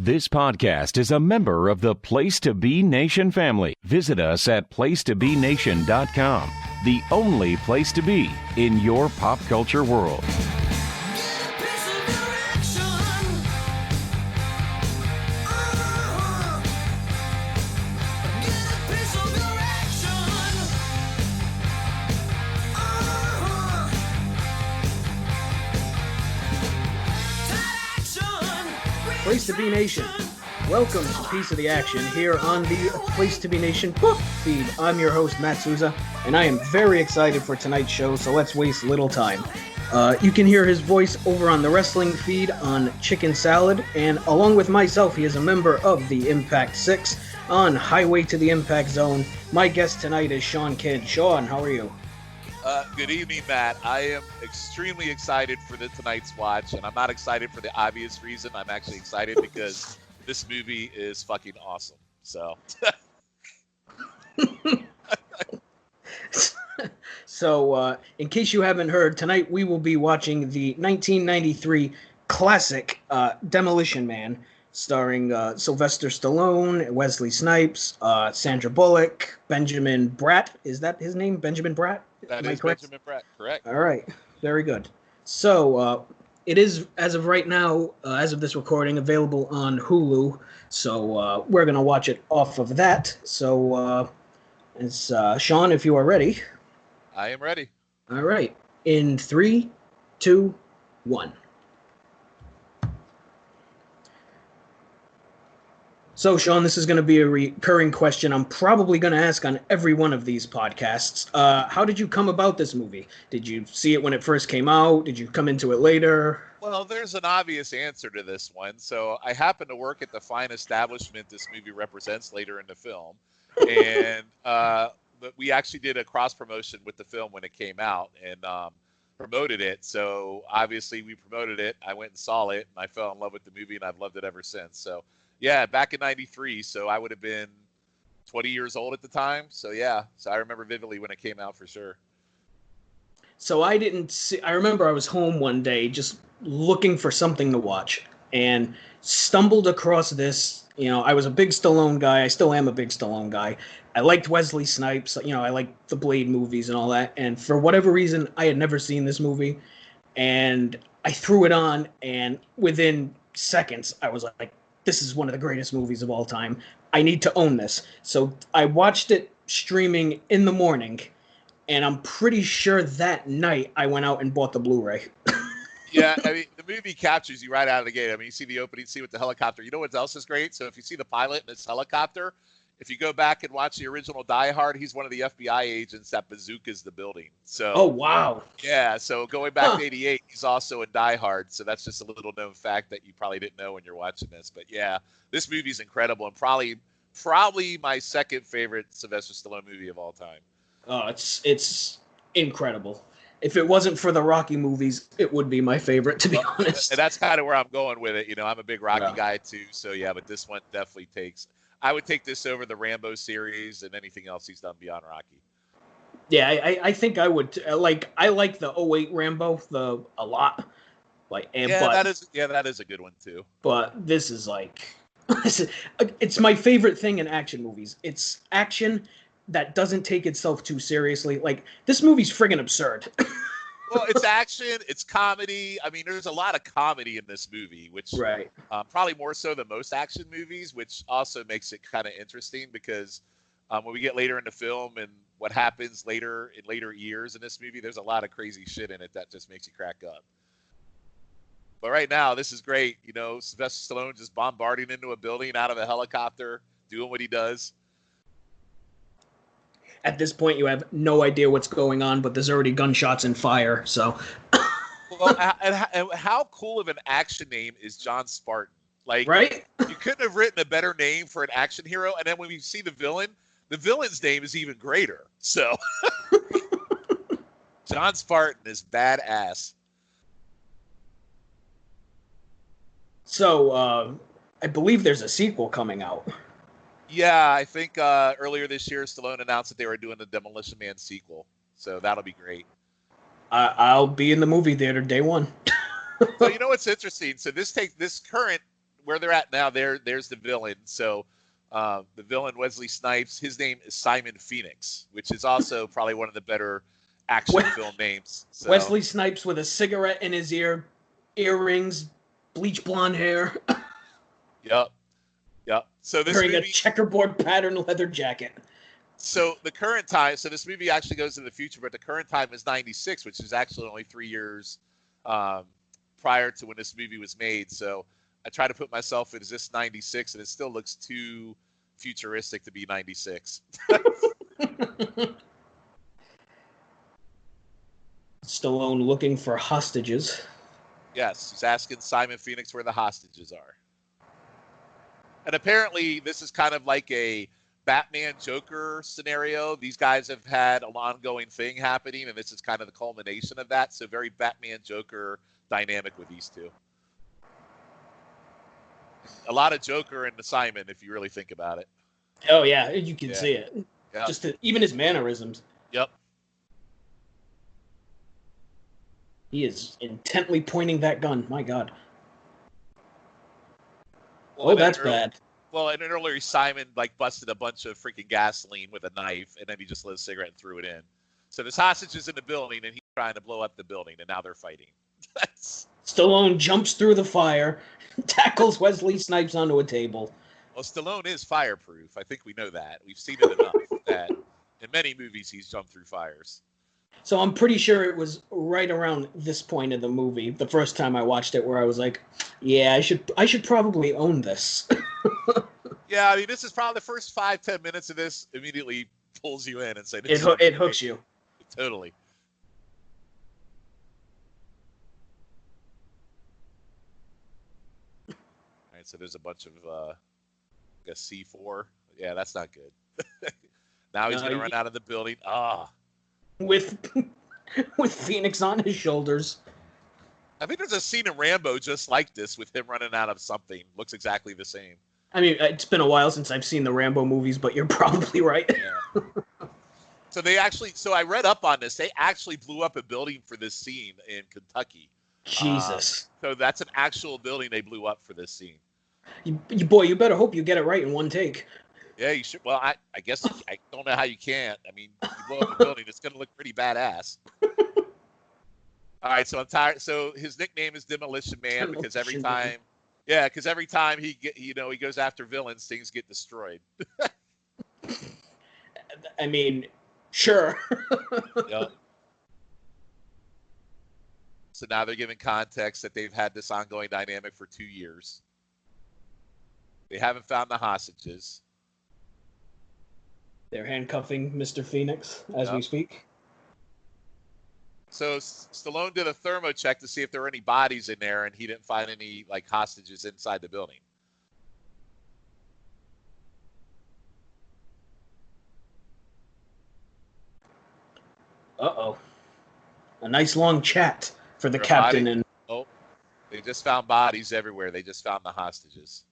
This podcast is a member of the Place to Be Nation family. Visit us at placetobenation.com, the only place to be in your pop culture world. Place to Be Nation. Welcome to Piece of the Action here on the Place to Be Nation book feed. I'm your host, Matt Souza, and I am very excited for tonight's show, so let's waste little time. You can hear his voice over on the wrestling feed on Chicken Salad, and along with myself, he is a member of the Impact 6 on Highway to the Impact Zone. My guest tonight is Shawn Kidd. Shawn, how are you? Good evening, Matt. I am extremely excited for tonight's watch, and I'm not excited for the obvious reason. I'm actually excited because this movie is fucking awesome. So, in case you haven't heard, tonight we will be watching the 1993 classic Demolition Man, starring Sylvester Stallone, Wesley Snipes, Sandra Bullock, Benjamin Bratt. Is that his name? Benjamin Bratt? That is Benjamin Bratt, correct. All right, very good. So it is, as of right now, as of this recording, available on Hulu. So we're going to watch it off of that. So Shawn, if you are ready. I am ready. All right. In 3, 2, 1. So, Shawn, this is going to be a recurring question I'm probably going to ask on every one of these podcasts. How did you come about this movie? Did you see it when it first came out? Did you come into it later? Well, there's an obvious answer to this one. So I happen to work at the fine establishment this movie represents later in the film. And but we actually did a cross-promotion with the film when it came out and promoted it. So obviously we promoted it. I went and saw it, and I fell in love with the movie, and I've loved it ever since. So yeah, back in 93, so I would have been 20 years old at the time. So yeah, so I remember vividly when it came out for sure. So I remember I was home one day just looking for something to watch and stumbled across this. You know, I was a big Stallone guy. I still am a big Stallone guy. I liked Wesley Snipes. You know, I liked the Blade movies and all that. And for whatever reason, I had never seen this movie. And I threw it on, and within seconds, I was like, this is one of the greatest movies of all time. I need to own this. So I watched it streaming in the morning, and I'm pretty sure that night I went out and bought the Blu-ray. Yeah, I mean, the movie captures you right out of the gate. I mean, you see the opening scene with the helicopter. You know what else is great? So if you see the pilot in this helicopter, if you go back and watch the original Die Hard, he's one of the FBI agents that bazookas the building. So, oh, wow. Yeah, so going back to 88, he's also in Die Hard. So that's just a little known fact that you probably didn't know when you're watching this. But yeah, this movie's incredible, and probably my second favorite Sylvester Stallone movie of all time. Oh, it's incredible. If it wasn't for the Rocky movies, it would be my favorite, to be honest. And that's kind of where I'm going with it. You know, I'm a big Rocky guy too. So yeah, but this one definitely I would take this over the Rambo series and anything else he's done beyond Rocky. Yeah, I think I would. I like the 08 Rambo a lot. That is a good one too. But this is it's my favorite thing in action movies. It's action that doesn't take itself too seriously. Like, this movie's friggin' absurd. Well, it's action, it's comedy. I mean, there's a lot of comedy in this movie, which probably more so than most action movies, which also makes it kind of interesting because when we get later in the film and what happens later years in this movie, there's a lot of crazy shit in it that just makes you crack up. But right now, this is great. You know, Sylvester Stallone just bombarding into a building out of a helicopter, doing what he does. At this point, you have no idea what's going on, but there's already gunshots and fire, so. Well, and how cool of an action name is John Spartan? Like, right? You couldn't have written a better name for an action hero. And then when we see the villain's name is even greater. So, John Spartan is badass. So, I believe there's a sequel coming out. Yeah, I think earlier this year, Stallone announced that they were doing the Demolition Man sequel. So that'll be great. I'll be in the movie theater day one. So you know what's interesting? So this current where they're at now, there's the villain. So the villain, Wesley Snipes, his name is Simon Phoenix, which is also probably one of the better action film names. So. Wesley Snipes with a cigarette in his ear, earrings, bleach blonde hair. Yep. So this wearing movie, a checkerboard pattern leather jacket. So the current time, so this movie actually goes in the future, but the current time is 96, which is actually only 3 years prior to when this movie was made. So I try to put myself as this 96, and it still looks too futuristic to be 96. Stallone looking for hostages. Yes, he's asking Simon Phoenix where the hostages are. And apparently this is kind of like a Batman Joker scenario. These guys have had an ongoing thing happening, and this is kind of the culmination of that. So very Batman Joker dynamic with these two. A lot of Joker in the Simon, if you really think about it. Oh yeah, you can see it. Yep. Just even his mannerisms. Yep. He is intently pointing that gun. My God. Well, oh, that's bad. Well, and earlier Simon busted a bunch of freaking gasoline with a knife, and then he just lit a cigarette and threw it in. So there's hostages in the building, and he's trying to blow up the building, and now they're fighting. Stallone jumps through the fire, tackles Wesley Snipes onto a table. Well, Stallone is fireproof. I think we know that. We've seen it enough that in many movies he's jumped through fires. So I'm pretty sure it was right around this point in the movie, the first time I watched it, where I was like, yeah, I should probably own this. Yeah, I mean, this is probably the first 5-10 minutes of this immediately pulls you in and say it hooks you. Totally. All right, so there's a bunch of I guess C4. Yeah, that's not good. Now he's going to run out of the building. With Phoenix on his shoulders. I think there's a scene in Rambo just like this with him running out of something. Looks exactly the same. I mean, it's been a while since I've seen the Rambo movies, but you're probably right. Yeah. So I read up on this. They actually blew up a building for this scene in Kentucky. Jesus. So that's an actual building they blew up for this scene. You better hope you get it right in one take. Yeah, you should. Well, I guess I don't know how you can't. I mean, you blow up a building, it's going to look pretty badass. All right, so I'm tired. So his nickname is Demolition Man because every time he goes after villains, things get destroyed. I mean, sure. Yep. So now they're giving context that they've had this ongoing dynamic for 2 years. They haven't found the hostages. They're handcuffing Mr. Phoenix as we speak. So Stallone did a thermo check to see if there were any bodies in there, and he didn't find any hostages inside the building. Uh-oh. A nice long chat for the captain and... Oh, they just found bodies everywhere. They just found the hostages.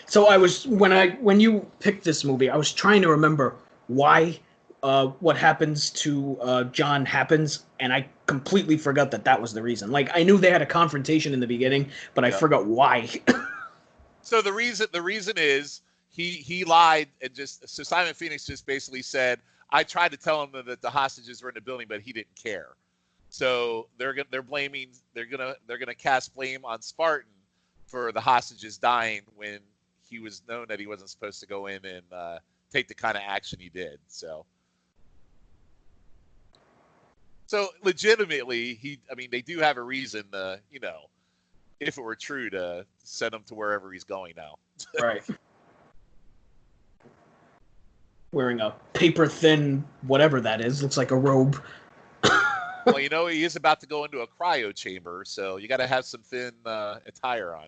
So when you picked this movie, I was trying to remember why what happens to John happens, and I completely forgot that was the reason. I knew they had a confrontation in the beginning, but I forgot why. So the reason is he lied and so Simon Phoenix just basically said, I tried to tell him that the hostages were in the building, but he didn't care. So they're gonna cast blame on Spartan for the hostages dying when he was known that he wasn't supposed to go in and take the kind of action he did. So legitimately, they do have a reason to, if it were true, to send him to wherever he's going now. Right. Wearing a paper-thin whatever that is. Looks like a robe. Well, he is about to go into a cryo chamber, so you got to have some thin attire on.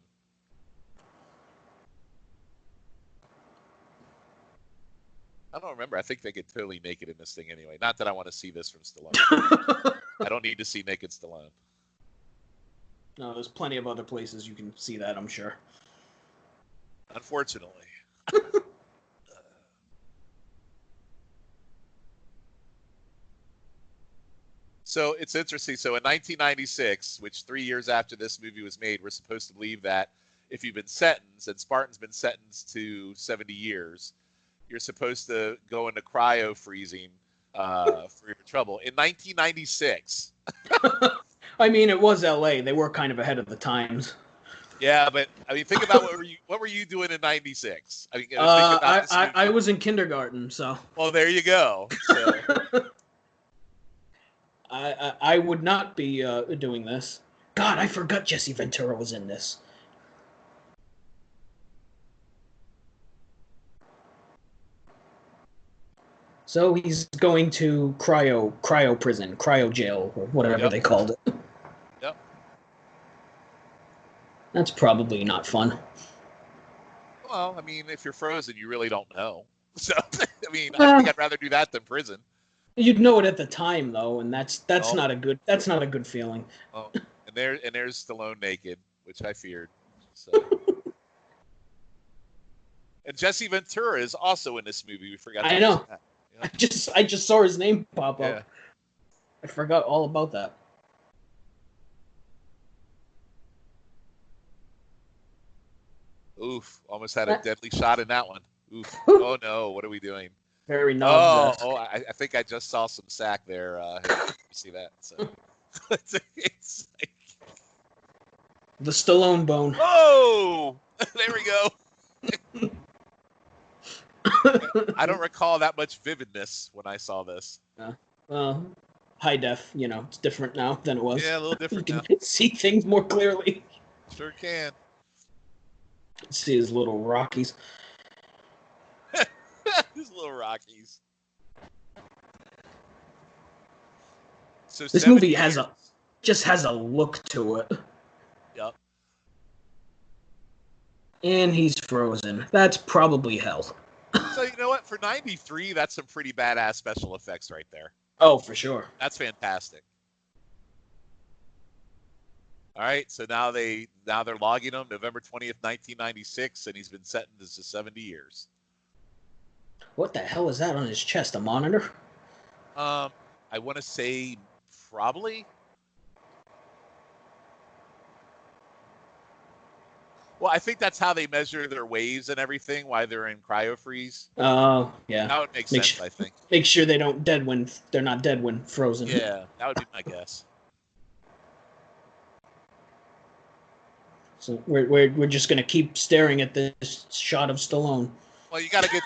I don't remember. I think they get totally naked in this thing anyway. Not that I want to see this from Stallone. I don't need to see naked Stallone. No, there's plenty of other places you can see that, I'm sure. Unfortunately. So it's interesting. So in 1996, which 3 years after this movie was made, we're supposed to believe that if you've been sentenced, and Spartan's been sentenced to 70 years, you're supposed to go into cryo freezing for your trouble. In 1996. I mean, it was L.A. They were kind of ahead of the times. Yeah, but I mean, think about what were you doing in '96? I mean, think about this movie. I was in kindergarten, so. Well, there you go. So. I would not be doing this. God, I forgot Jesse Ventura was in this. So he's going to cryo prison, cryo jail, or whatever they called it. Yep. That's probably not fun. Well, I mean, if you're frozen, you really don't know. So, I mean, I think I'd rather do that than prison. You'd know it at the time, though, and that's Oh. not a good feeling. Oh, and there's Stallone naked, which I feared. So. And Jesse Ventura is also in this movie. We forgot. I know. That. Yeah. I just saw his name pop up. Yeah. I forgot all about that. Oof! Almost had a deadly shot in that one. Oof! Oh no! What are we doing? Very novel. I think I just saw some sack there. You see that? So. It's like... The Stallone bone. Oh! There we go. I don't recall that much vividness when I saw this. Well, high def, it's different now than it was. Yeah, a little different you now. can see things more clearly. Sure can. See his little Rockies. His little Rockies. So This movie just has a look to it. Yep. And he's frozen. That's probably hell. So you know what? For '93, that's some pretty badass special effects right there. Oh, for sure. That's fantastic. All right, so now they're logging him November 20th, 1996, and he's been sentenced to 70 years. What the hell is that on his chest? A monitor? I want to say probably. Well, I think that's how they measure their waves and everything, why they're in cryo freeze. Oh, yeah. That would make sense, I think. Make sure they're not dead when frozen. Yeah, that would be my guess. So we're just gonna keep staring at this shot of Stallone. Well, you got to get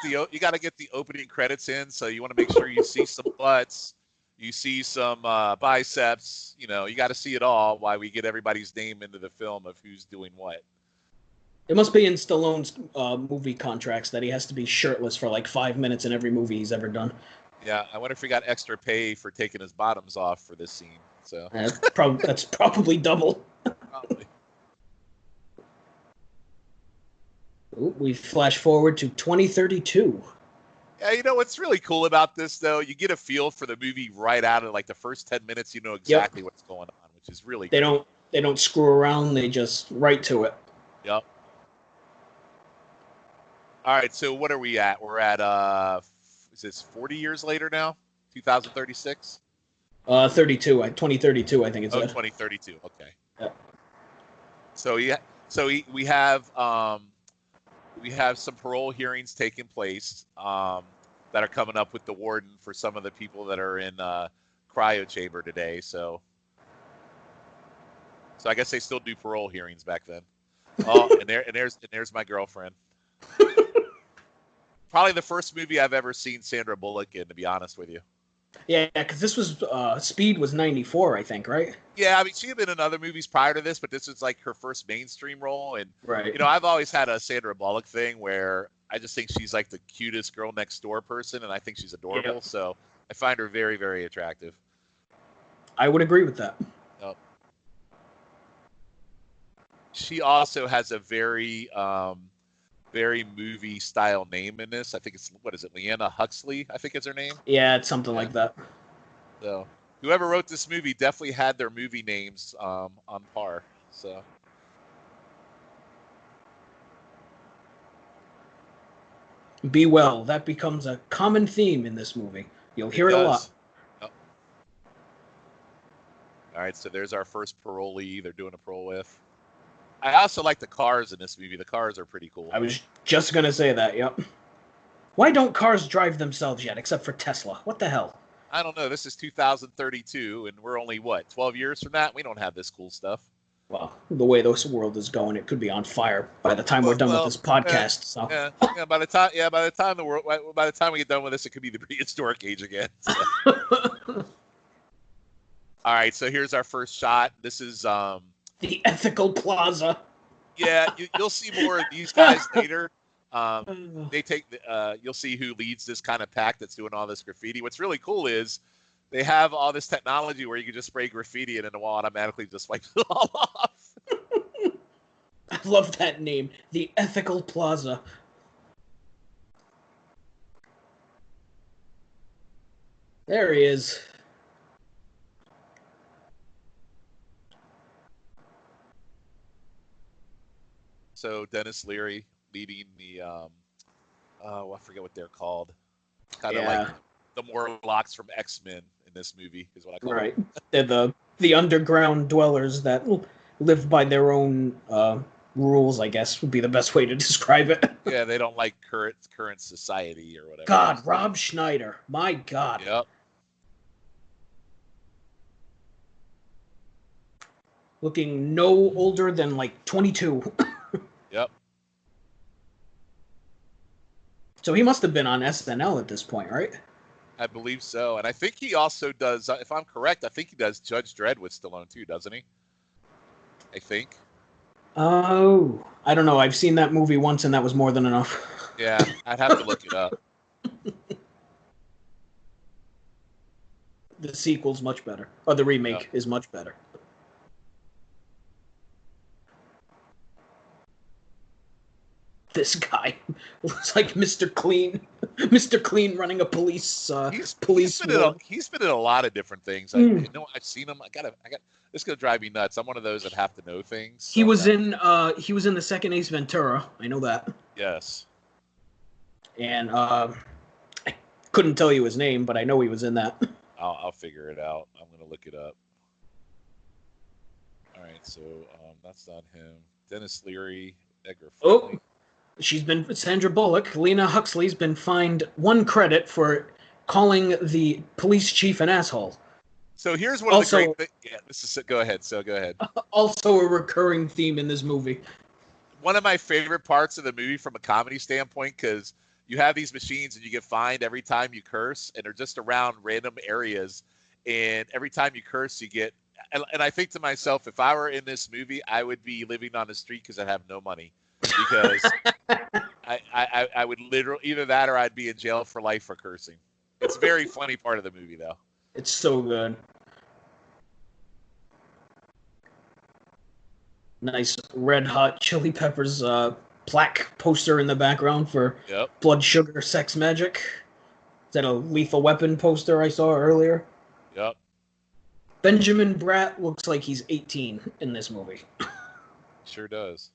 the opening credits in, so you want to make sure you see some butts, you see some biceps. You got to see it all. While we get everybody's name into the film of who's doing what. It must be in Stallone's movie contracts that he has to be shirtless for like 5 minutes in every movie he's ever done. Yeah, I wonder if he got extra pay for taking his bottoms off for this scene. So that's probably double. Probably. Ooh, we flash forward to 2032. Yeah, what's really cool about this though? You get a feel for the movie right out of like the first 10 minutes. You know exactly what's going on, which is really cool. They don't screw around. They just right to it. Yep. All right, so what are we at? We're at is this 40 years later now? 2036? 32. 2032, I think it's. 2032. Okay. Yeah. So we have some parole hearings taking place that are coming up with the warden for some of the people that are in cryo chamber today. So I guess they still do parole hearings back then. Oh, and there's my girlfriend. Probably the first movie I've ever seen Sandra Bullock in, to be honest with you. Yeah, because this was Speed was 94, I think, right? Yeah, I mean, she had been in other movies prior to this, but this was like her first mainstream role. And, right. I've always had a Sandra Bullock thing where I just think she's like the cutest girl next door person, and I think she's adorable. Yep. So I find her very, very attractive. I would agree with that. Yep. She also has a very movie style name in this. I think it's, what is it, Leanna Huxley, I think is her name. Yeah, it's something like that. So whoever wrote this movie definitely had their movie names on par. So Be Well, that becomes a common theme in this movie. You'll hear it a lot. Yep. All right, so there's our first parolee they're doing a parole with. I also like the cars in this movie. The cars are pretty cool. I was just gonna say that. Yep. Why don't cars drive themselves yet, except for Tesla? What the hell? I don't know. This is 2032, and we're only, 12 years from that? We don't have this cool stuff. Well, the way this world is going, it could be on fire by the time we're done with this podcast. So. Yeah. By the time we get done with this, it could be the prehistoric age again. So. All right, so here's our first shot. This is the Ethical Plaza. Yeah, you'll see more of these guys later. They take you'll see who leads this kind of pack that's doing all this graffiti. What's really cool is they have all this technology where you can just spray graffiti and then the wall automatically just wipes it all off. I love that name, the Ethical Plaza. There he is. So Dennis Leary leading the I forget what they're called. Kind of like the Morlocks from X-Men in this movie is what I call them. Right. They're the underground dwellers that live by their own rules, I guess, would be the best way to describe it. Yeah, they don't like current society or whatever. God, Rob Schneider. My God. Yep. Looking no older than like 22. Yep. So he must have been on SNL at this point, right? I believe so. And I think he also does, if I'm correct, I think he does Judge Dredd with Stallone too, doesn't he? I think. Oh, I don't know. I've seen that movie once and that was more than enough. Yeah, I'd have to look it up. The sequel's much better. Or the remake is much better. This guy looks like Mr. Clean. Mr. Clean running a police He's been in a lot of different things. I know I've seen him. I got this is gonna drive me nuts. I'm one of those that have to know things. He was in the second Ace Ventura. I know that. Yes. And I couldn't tell you his name, but I know he was in that. I'll figure it out. I'm gonna look it up. All right, so that's not him. Dennis Leary, Edgar Furley. Sandra Bullock, Lena Huxley's been fined 1 credit for calling the police chief an asshole. So here's one of the great things. Yeah, go ahead. Also a recurring theme in this movie. One of my favorite parts of the movie from a comedy standpoint, because you have these machines and you get fined every time you curse, and they're just around random areas. And every time you curse, you get. And I think to myself, if I were in this movie, I would be living on the street because I have no money. Because I would literally either that or I'd be in jail for life for cursing. It's a very funny part of the movie, though. It's so good. Nice Red Hot Chili Peppers plaque poster in the background for Blood Sugar Sex Magic. Is that a Lethal Weapon poster I saw earlier? Yep. Benjamin Bratt looks like he's 18 in this movie. Sure does.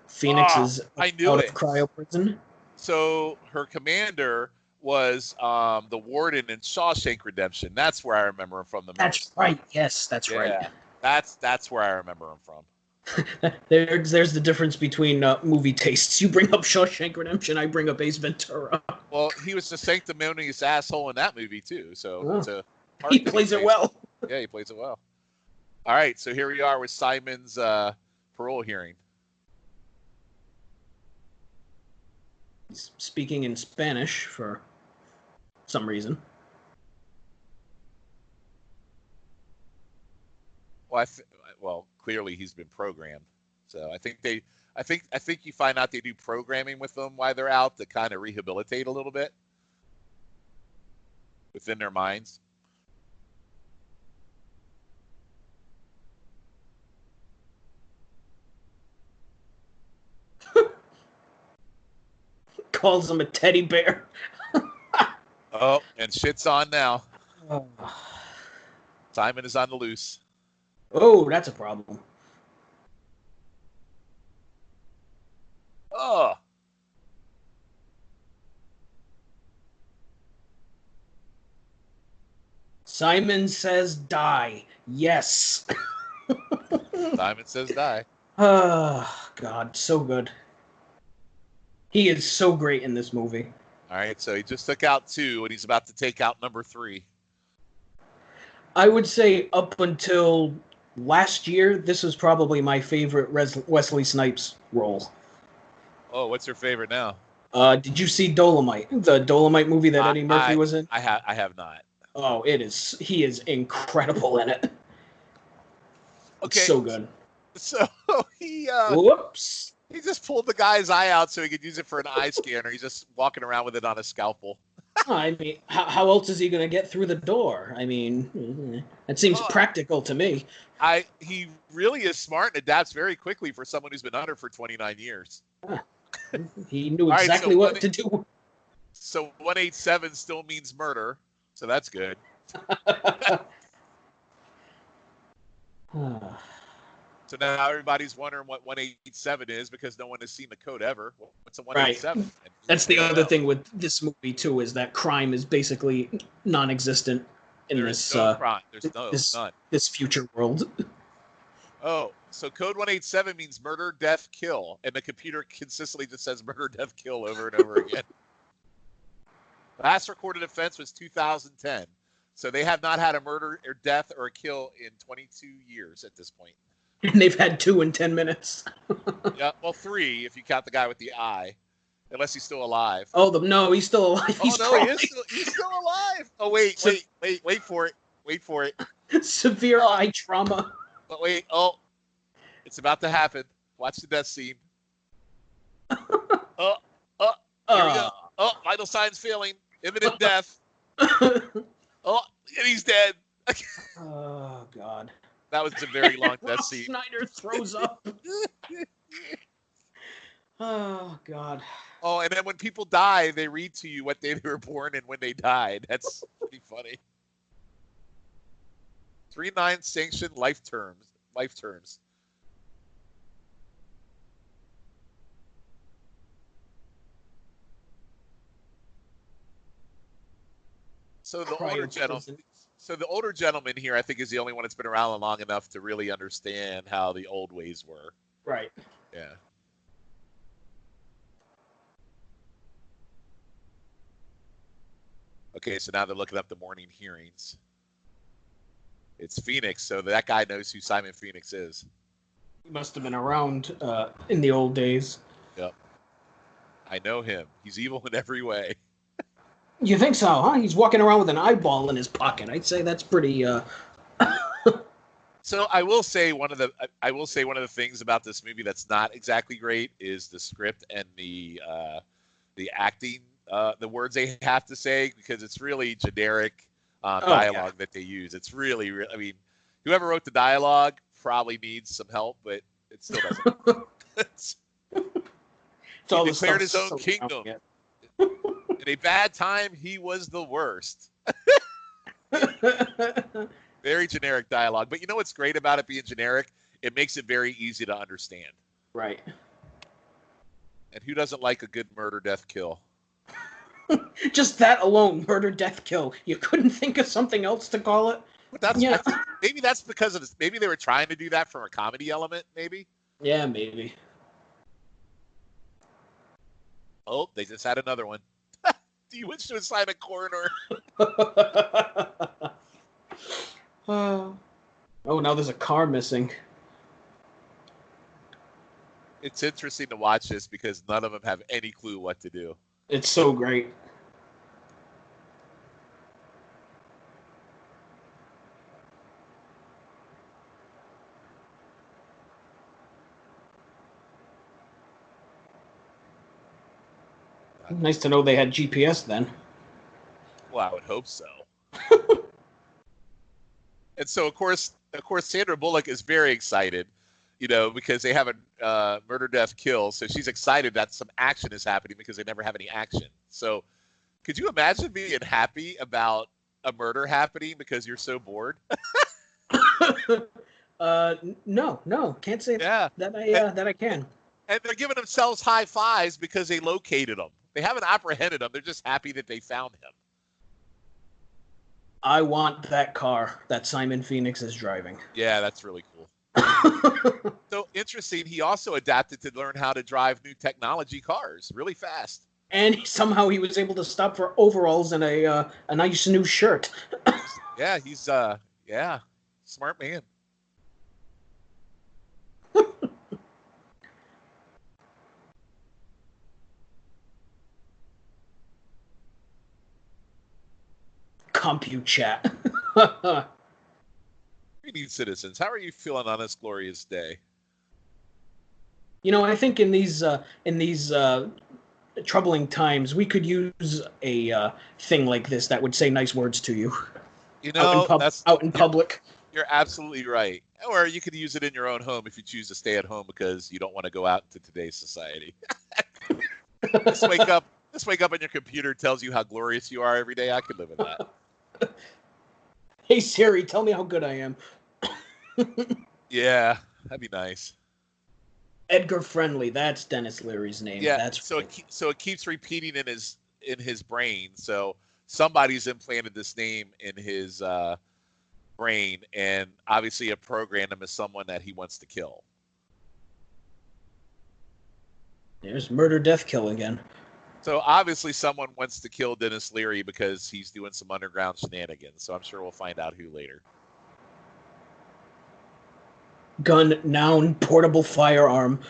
Phoenix is out of cryo prison. So her commander was the warden in Shawshank Redemption. That's where I remember him from. That's right. Yes, that's right. That's where I remember him from. There's the difference between movie tastes. You bring up Shawshank Redemption, I bring up Ace Ventura. Well, he was the sanctimonious asshole in that movie too. So he plays it well. Yeah, he plays it well. All right, so here we are with Simon's parole hearing. He's speaking in Spanish for some reason. Well, clearly he's been programmed. So I think you find out they do programming with them while they're out to kind of rehabilitate a little bit within their minds. Calls him a teddy bear. Oh, and shit's on now. Simon is on the loose. Oh, that's a problem. Oh. Simon says die. Yes. Simon Says Die. Oh, God, so good. He is so great in this movie. All right, so he just took out 2, and he's about to take out number 3. I would say up until last year, this was probably my favorite Wesley Snipes role. Oh, what's your favorite now? Did you see Dolomite? The Dolomite movie that Eddie Murphy was in? I have not. Oh, he is incredible in it. Okay. It's so good. So he Whoops. he just pulled the guy's eye out so he could use it for an eye scanner. He's just walking around with it on a scalpel. I mean, how else is he going to get through the door? I mean, it seems practical to me. He really is smart and adapts very quickly for someone who's been under for 29 years. He knew exactly what to do. So 187 still means murder, so that's good. So now everybody's wondering what 187 is because no one has seen the code ever. What's a 187? Right. That's the other thing with this movie too, is that crime is basically non-existent in this crime. There's none. This future world. Oh, so code 187 means murder, death, kill, and the computer consistently just says murder, death, kill over and over again. Last recorded offense was 2010, so they have not had a murder or death or a kill in 22 years at this point. And they've had 2 in 10 minutes. Yeah, well, 3 if you count the guy with the eye, unless he's still alive. Oh, no, he's still alive. He's he's still alive. Oh, wait for it. Severe eye trauma. But wait, it's about to happen. Watch the death scene. Here we go. Vital signs failing. Imminent death. And he's dead. Oh, God. That was a very long death scene. Snyder throws up. Oh, God. Oh, and then when people die, they read to you what day they were born and when they died. That's pretty funny. 3-9 sanctioned life terms. So the older gentleman here, I think, is the only one that's been around long enough to really understand how the old ways were. Right. Yeah. Okay, so now they're looking up the morning hearings. It's Phoenix, so that guy knows who Simon Phoenix is. He must have been around in the old days. Yep. I know him. He's evil in every way. You think so, huh? He's walking around with an eyeball in his pocket. I'd say that's pretty. So I will say one of the things about this movie that's not exactly great is the script and the acting, the words they have to say, because it's really generic dialogue that they use. It's really, I mean, whoever wrote the dialogue probably needs some help, but it still doesn't. He declared his own kingdom. In a bad time, he was the worst. Very generic dialogue. But you know what's great about it being generic? It makes it very easy to understand. Right. And who doesn't like a good murder, death, kill? Just that alone, murder, death, kill. You couldn't think of something else to call it? But I think maybe that's because of this. Maybe they were trying to do that from a comedy element, maybe? Yeah, maybe. Oh, they just had another one. Do you wish to assign a coroner? Oh, now there's a car missing. It's interesting to watch this because none of them have any clue what to do. It's so great. Nice to know they had GPS then. Well, I would hope so. And so, of course, Sandra Bullock is very excited, because they have a murder, death, kill. So she's excited that some action is happening because they never have any action. So could you imagine being happy about a murder happening because you're so bored? No, can't say that I can. And they're giving themselves high fives because they located him. They haven't apprehended him. They're just happy that they found him. I want that car that Simon Phoenix is driving. Yeah, that's really cool. So interesting. He also adapted to learn how to drive new technology cars really fast. And somehow he was able to stop for overalls and a nice new shirt. Yeah, he's yeah, smart man. Compute chat. Greetings, citizens. How are you feeling on this glorious day? You know, I think in these troubling times, we could use a thing like this that would say nice words to you You know, out in public. You're absolutely right. Or you could use it in your own home if you choose to stay at home because you don't want to go out into today's society. Just wake up and your computer tells you how glorious you are every day. I could live with that. Hey Siri, tell me how good I am. Yeah, that'd be nice. Edgar Friendly, that's Dennis Leary's name. Yeah, That's so it keeps repeating in his brain. So somebody's implanted this name in his brain, and obviously a programmed him as someone that he wants to kill. There's murder, death, kill again. So obviously someone wants to kill Dennis Leary because he's doing some underground shenanigans. So I'm sure we'll find out who later. Gun, noun, portable firearm.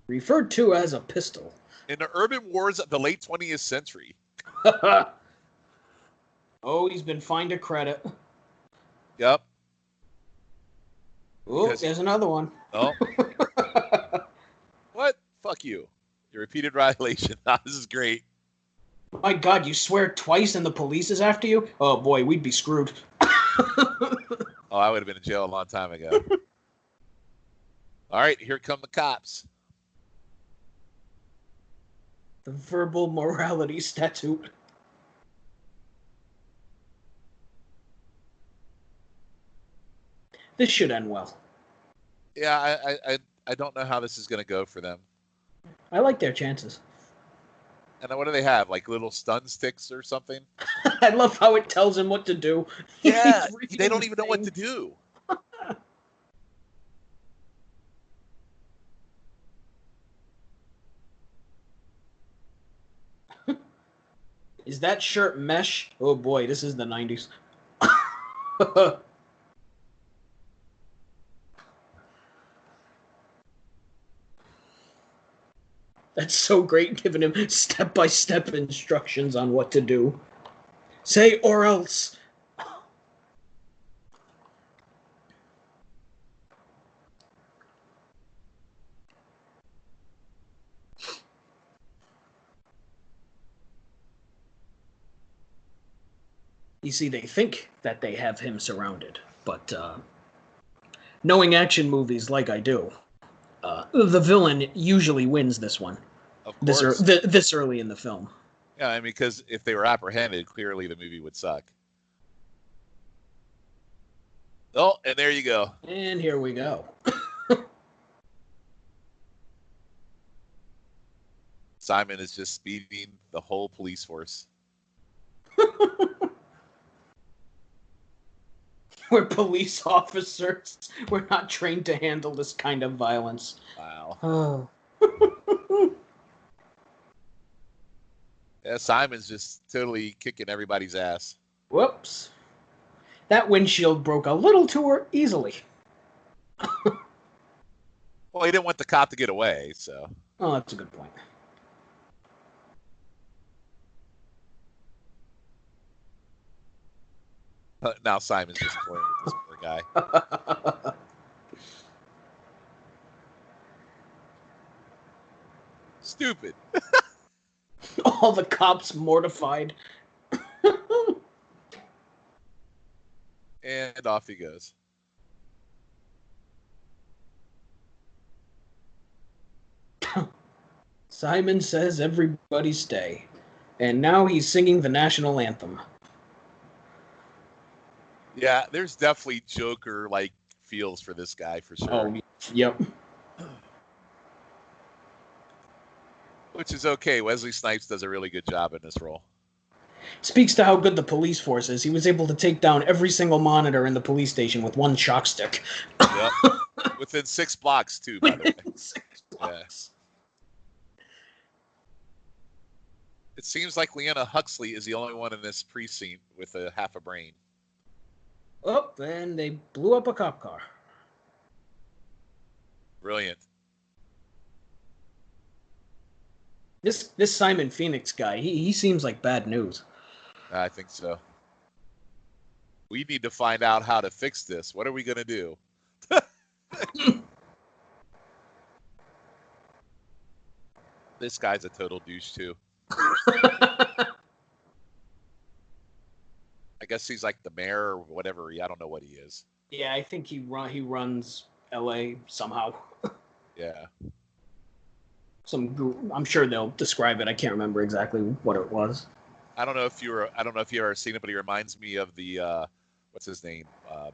Referred to as a pistol. In the urban wars of the late 20th century. Oh, he's been fined a credit. Yep. Oh, there's another one. Oh. What? Fuck you. Your repeated violation. This is great. My God, you swear twice and the police is after you? Oh boy, we'd be screwed. Oh, I would have been in jail a long time ago. All right, here come the cops. The verbal morality statute. This should end well. Yeah, I don't know how this is going to go for them. I like their chances. And what do they have? Like little stun sticks or something? I love how it tells him what to do. Yeah, they don't even know what to do. Is that shirt mesh? Oh boy, this is the 90s. That's so great, giving him step-by-step instructions on what to do. Say or else. You see, they think that they have him surrounded, but knowing action movies like I do, the villain usually wins this one. Of course. This early in the film. Yeah, I mean, because if they were apprehended, clearly the movie would suck. Oh, and there you go. And here we go. Simon is just speeding the whole police force. We're police officers. We're not trained to handle this kind of violence. Wow. Oh. Yeah, Simon's just totally kicking everybody's ass. Whoops. That windshield broke a little too easily. Well, he didn't want the cop to get away, so. Oh, that's a good point. Now Simon's just playing with this poor guy. Stupid. All the cops mortified. And off he goes. Simon says everybody stay. And now he's singing the national anthem. Yeah, there's definitely Joker-like feels for this guy for sure. Oh, yep. Which is okay. Wesley Snipes does a really good job in this role. Speaks to how good the police force is. He was able to take down every single monitor in the police station with one shock stick. Yep. Within 6 blocks, too, by the way. 6 blocks. Yeah. It seems like Leanna Huxley is the only one in this precinct with a half a brain. Oh, and they blew up a cop car. Brilliant. This Simon Phoenix guy, he seems like bad news. I think so. We need to find out how to fix this. What are we going to do? This guy's a total douche, too. I guess he's like the mayor or whatever. I don't know what he is. Yeah, I think he runs L.A. somehow. Yeah. I'm sure they'll describe it. I can't remember exactly what it was. I don't know if you ever seen it, but he reminds me of the what's his name,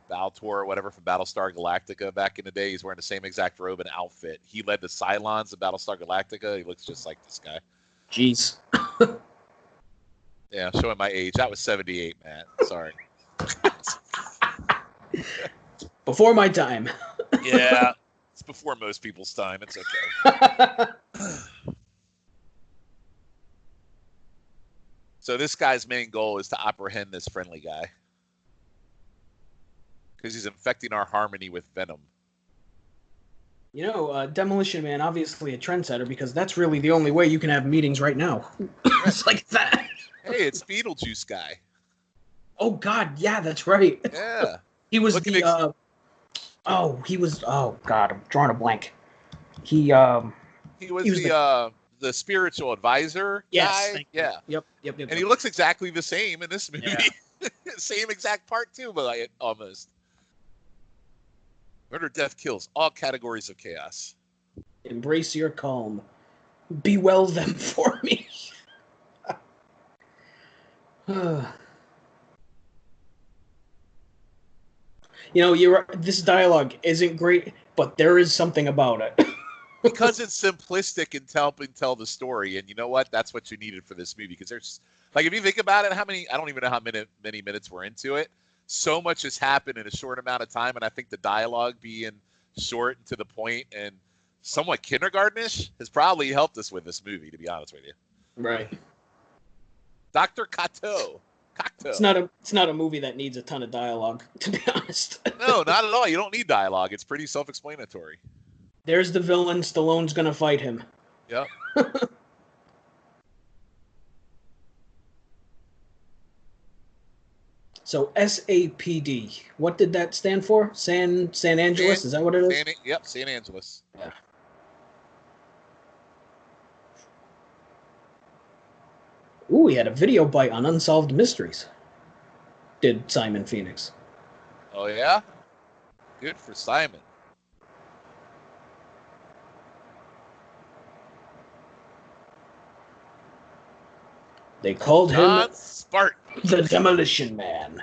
Baltor or whatever from Battlestar Galactica back in the day. He's wearing the same exact robe and outfit. He led the Cylons in Battlestar Galactica. He looks just like this guy. Jeez. Yeah, showing my age. That was 78, man. Sorry. Before my time. Yeah, it's before most people's time. It's okay. So this guy's main goal is to apprehend this friendly guy because he's infecting our harmony with venom. You know, Demolition Man, obviously a trendsetter, because that's really the only way you can have meetings right now. It's like that. Hey, it's Beetlejuice guy. Oh, God, yeah, that's right. Yeah. He was Looking oh, God, I'm drawing a blank. He was the spiritual advisor guy. Yeah. Yep. And he looks exactly the same in this movie. Yeah. Same exact part, too, but like, almost. Murder, death, kills. All categories of chaos. Embrace your calm. Bewail them for me. You know, this dialogue isn't great, but there is something about it. Because it's simplistic and helping tell the story, and you know what? That's what you needed for this movie. Because there's, like, if you think about it, I don't even know how many minutes we're into it. So much has happened in a short amount of time, and I think the dialogue being short and to the point and somewhat kindergartenish has probably helped us with this movie, to be honest with you. Right. Dr. Kato. It's not a movie that needs a ton of dialogue, to be honest. No, not at all. You don't need dialogue. It's pretty self-explanatory. There's the villain. Stallone's gonna fight him. Yep. So SAPD. What did that stand for? San Angeles? Is that what it is? Yep, San Angeles. Yeah. Ooh, we had a video bite on Unsolved Mysteries. Did Simon Phoenix. Oh, yeah? Good for Simon. They called John him Spartan. the Demolition Man.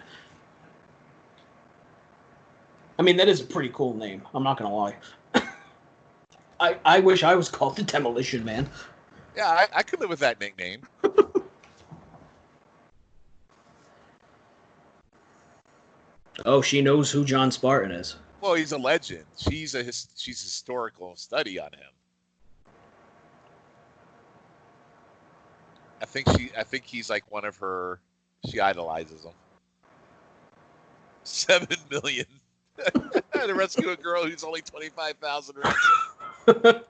I mean, that is a pretty cool name. I'm not going to lie. I wish I was called the Demolition Man. Yeah, I could live with that nickname. Oh, she knows who John Spartan is. Well, he's a legend. She's historical study on him. I think he's like one of her. She idolizes him. 7 million to rescue a girl who's only 25,000 ransom.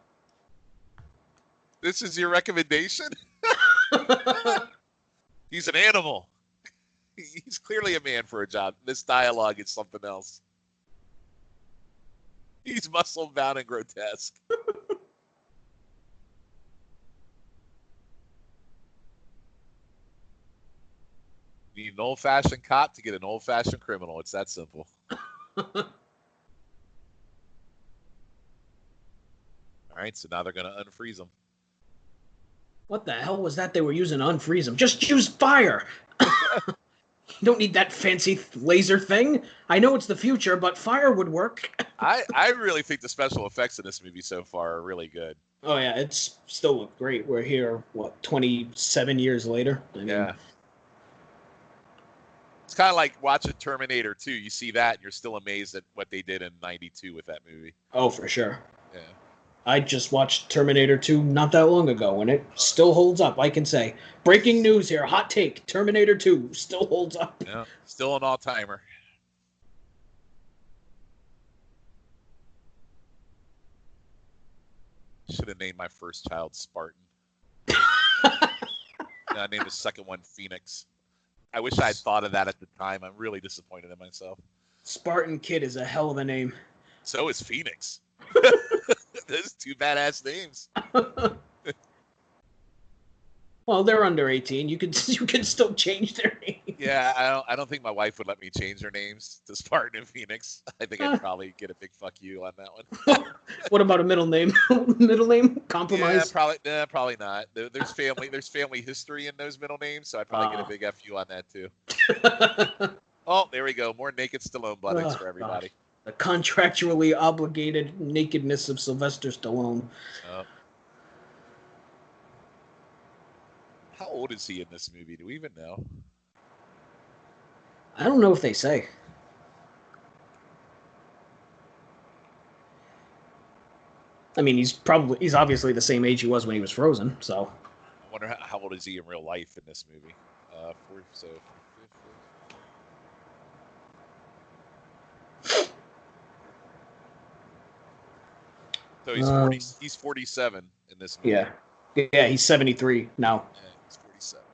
This is your recommendation? He's an animal. He's clearly a man for a job. This dialogue is something else. He's muscle-bound and grotesque. You need an old-fashioned cop to get an old-fashioned criminal. It's that simple. All right, so now they're going to unfreeze him. What the hell was that they were using to unfreeze him? Just use fire! You don't need that fancy laser thing. I know it's the future, but fire would work. I really think the special effects in this movie so far are really good. Oh, yeah, it's still looked great. We're here, 27 years later? I mean, yeah. It's kind of like watching Terminator 2. You see that, and you're still amazed at what they did in '92 with that movie. Oh, for sure. Yeah. I just watched Terminator 2 not that long ago, and it still holds up, I can say. Breaking news here, hot take, Terminator 2 still holds up. Yeah, still an all-timer. Should have named my first child Spartan. I named the second one Phoenix. I wish I had thought of that at the time. I'm really disappointed in myself. Spartan Kid is a hell of a name. So is Phoenix. Those two badass names. Well, they're under 18. You can still change their name. Yeah, I don't think my wife would let me change their names to Spartan and Phoenix. I think I'd probably get a big fuck you on that one. What about a middle name? Middle name compromise? Yeah, probably not. There's family history in those middle names, so I'd probably get a big F you on that too. Oh, there we go. More naked Stallone buttocks for everybody. Gosh. The contractually obligated nakedness of Sylvester Stallone. How old is he in this movie? Do we even know? I don't know if they say. I mean, he's obviously the same age he was when he was frozen, so. I wonder how old is he in real life in this movie? So he's 47 in this movie. Yeah, he's 73 now. Yeah, he's 47.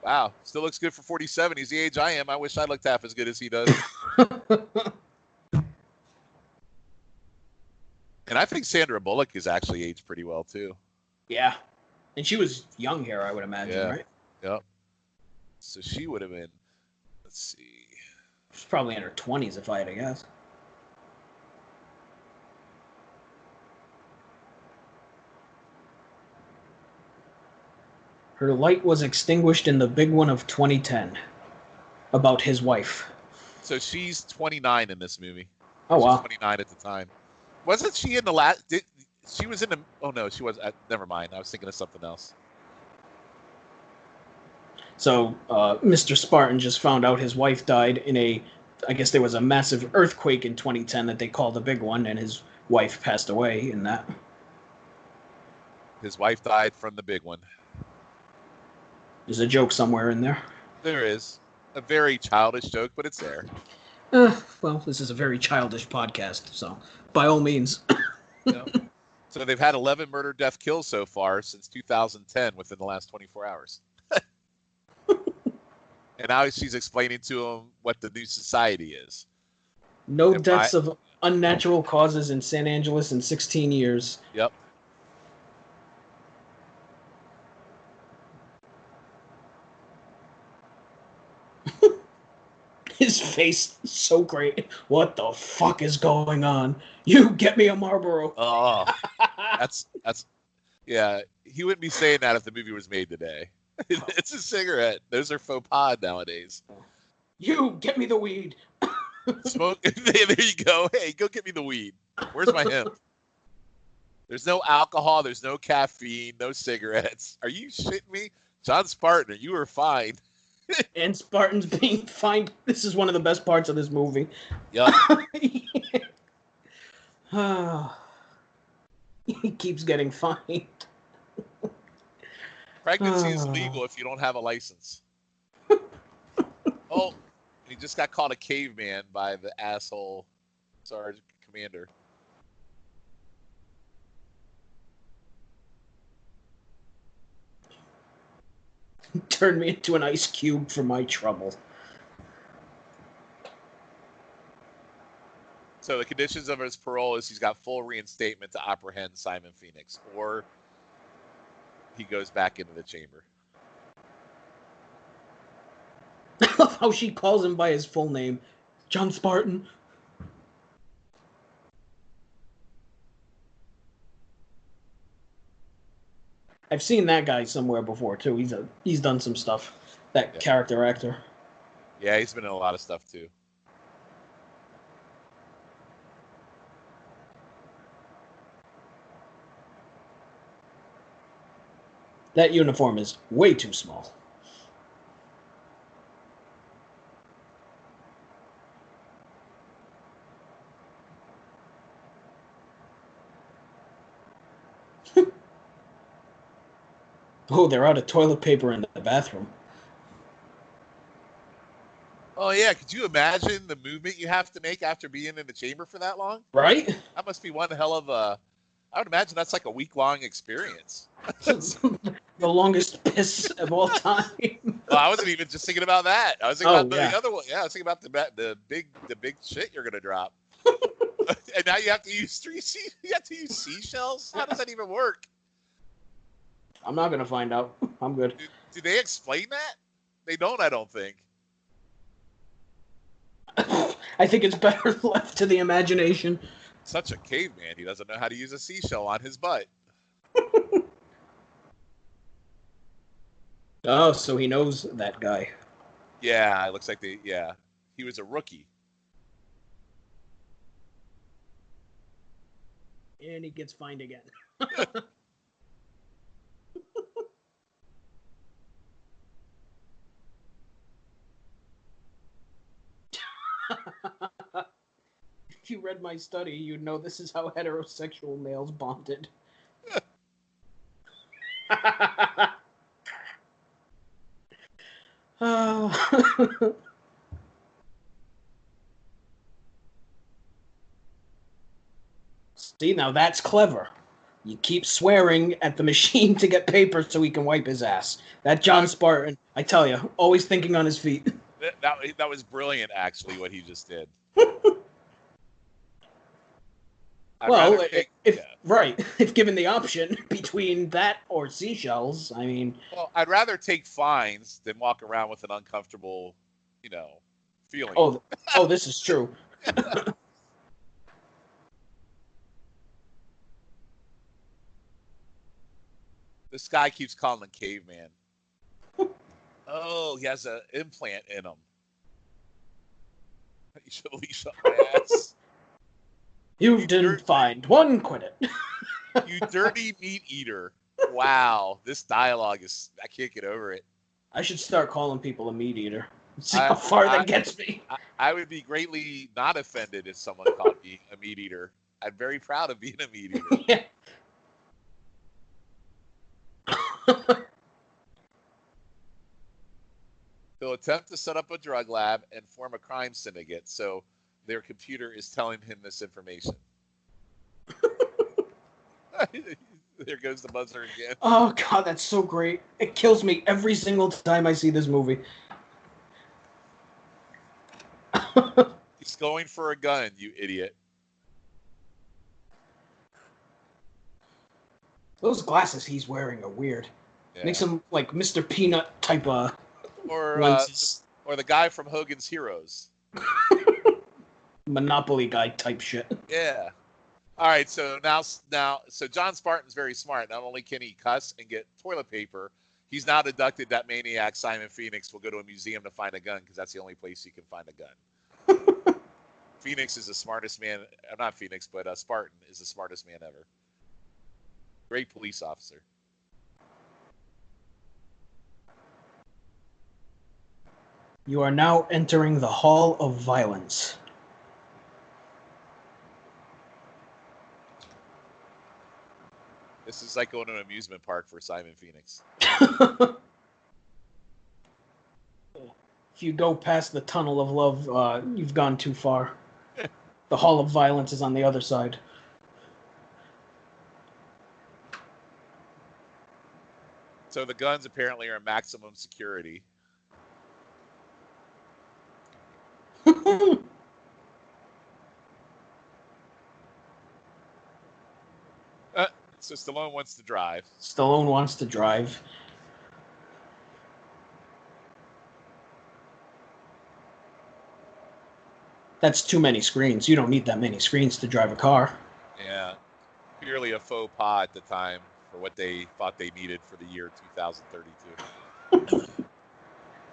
Wow, still looks good for 47. He's the age I am. I wish I looked half as good as he does. And I think Sandra Bullock is actually aged pretty well too. Yeah, and she was young here, I would imagine, right? Yep. So she would have been. Let's see. She's probably in her 20s, if I had to guess. Her light was extinguished in the big one of 2010. About his wife. So she's 29 in this movie. Oh, wow. She's 29 at the time. Wasn't she in the last... She was in the... Oh, no, she was... never mind. I was thinking of something else. So, Mr. Spartan just found out his wife died in a... I guess there was a massive earthquake in 2010 that they called the big one, and his wife passed away in that. His wife died from the big one. There's a joke somewhere in there. There is. A very childish joke, but it's there. Well, this is a very childish podcast, so by all means. Yeah. So they've had 11 murder, death, kills so far since 2010 within the last 24 hours. And now she's explaining to him what the new society is. No deaths of unnatural causes in San Angeles in 16 years. Yep. His face is so great. What the fuck is going on? You get me a Marlboro. Oh, that's yeah. He wouldn't be saying that if the movie was made today. It's a cigarette. Those are faux pas nowadays. You get me the weed. Smoke. There you go. Hey, go get me the weed. Where's my hemp? There's no alcohol. There's no caffeine. No cigarettes. Are you shitting me? John Spartan, you were fine. And Spartan's being fined. This is one of the best parts of this movie. Yep. He keeps getting fined. Pregnancy is legal if you don't have a license. Oh, he just got called a caveman by the asshole sergeant commander. Turned me into an ice cube for my trouble. So the conditions of his parole is he's got full reinstatement to apprehend Simon Phoenix, or he goes back into the chamber. I love how she calls him by his full name. John Spartan. I've seen that guy somewhere before too. He's done some stuff. That character actor. Yeah, he's been in a lot of stuff too. That uniform is way too small. Oh, they're out of toilet paper in the bathroom. Oh yeah, could you imagine the movement you have to make after being in the chamber for that long? Right? That must be one hell of a. I would imagine that's like a week-long experience. The longest piss of all time. Well, I wasn't even just thinking about that. I was thinking Oh, about yeah. the other one. Yeah, I was thinking about the big shit you're gonna drop. And now you have to use you have to use seashells. How does that even work? I'm not going to find out. I'm good. Do they explain that? They don't. I don't think. I think it's better left to the imagination. Such a caveman. He doesn't know how to use a seashell on his butt. Oh, so he knows that guy. Yeah, it looks like he was a rookie. And he gets fined again. If you read my study, you'd know this is how heterosexual males bonded. See, now that's clever. You keep swearing at the machine to get paper so he can wipe his ass. That John Spartan, I tell you, always thinking on his feet. That was brilliant, actually, what he just did. Well, if given the option between that or seashells, I mean... Well, I'd rather take fines than walk around with an uncomfortable, feeling. Oh, this is true. This guy keeps calling him caveman. Oh, he has an implant in him. You should leash up my ass. You didn't find one, quit it. You dirty meat eater. Wow, this dialogue I can't get over it. I should start calling people a meat eater. See how far that gets me. I would be greatly not offended if someone called me a meat eater. I'm very proud of being a meat eater. Yeah. He'll attempt to set up a drug lab and form a crime syndicate, so their computer is telling him this information. There goes the buzzer again. Oh, God, that's so great. It kills me every single time I see this movie. He's going for a gun, you idiot. Those glasses he's wearing are weird. Yeah. Makes him like Mr. Peanut type of lenses. Or the guy from Hogan's Heroes. Monopoly guy type shit. Yeah. All right, so so John Spartan's very smart. Not only can he cuss and get toilet paper, he's now deducted that maniac Simon Phoenix will go to a museum to find a gun because that's the only place he can find a gun. Phoenix is the smartest man. Not Phoenix, but Spartan is the smartest man ever. Great police officer. You are now entering the Hall of Violence. This is like going to an amusement park for Simon Phoenix. If you go past the Tunnel of Love, you've gone too far. The Hall of Violence is on the other side. So the guns apparently are maximum security. So Stallone wants to drive. Stallone wants to drive. That's too many screens. You don't need that many screens to drive a car. Yeah. Purely a faux pas at the time for what they thought they needed for the year 2032.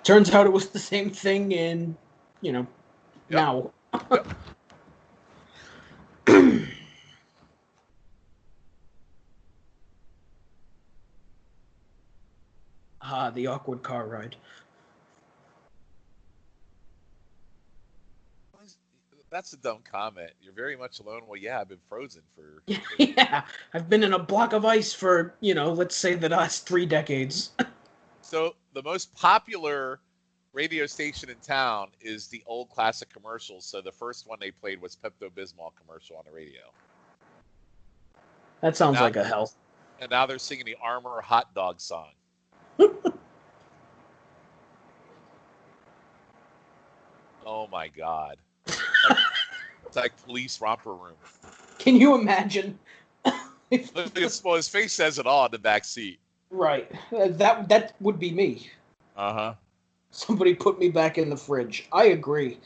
Turns out it was the same thing in, now. Yep. The awkward car ride. That's a dumb comment. You're very much alone. Well, yeah, I've been frozen for. Yeah, I've been in a block of ice for, let's say the last 3 decades. So the most popular radio station in town is the old classic commercials. So the first one they played was Pepto-Bismol commercial on the radio. That sounds like a hell. And now they're singing the Armour hot dog song. Oh my God. It's like police romper room. Can you imagine? Look, his face says it all in the back seat. Right. That would be me. Uh-huh. Somebody put me back in the fridge. I agree.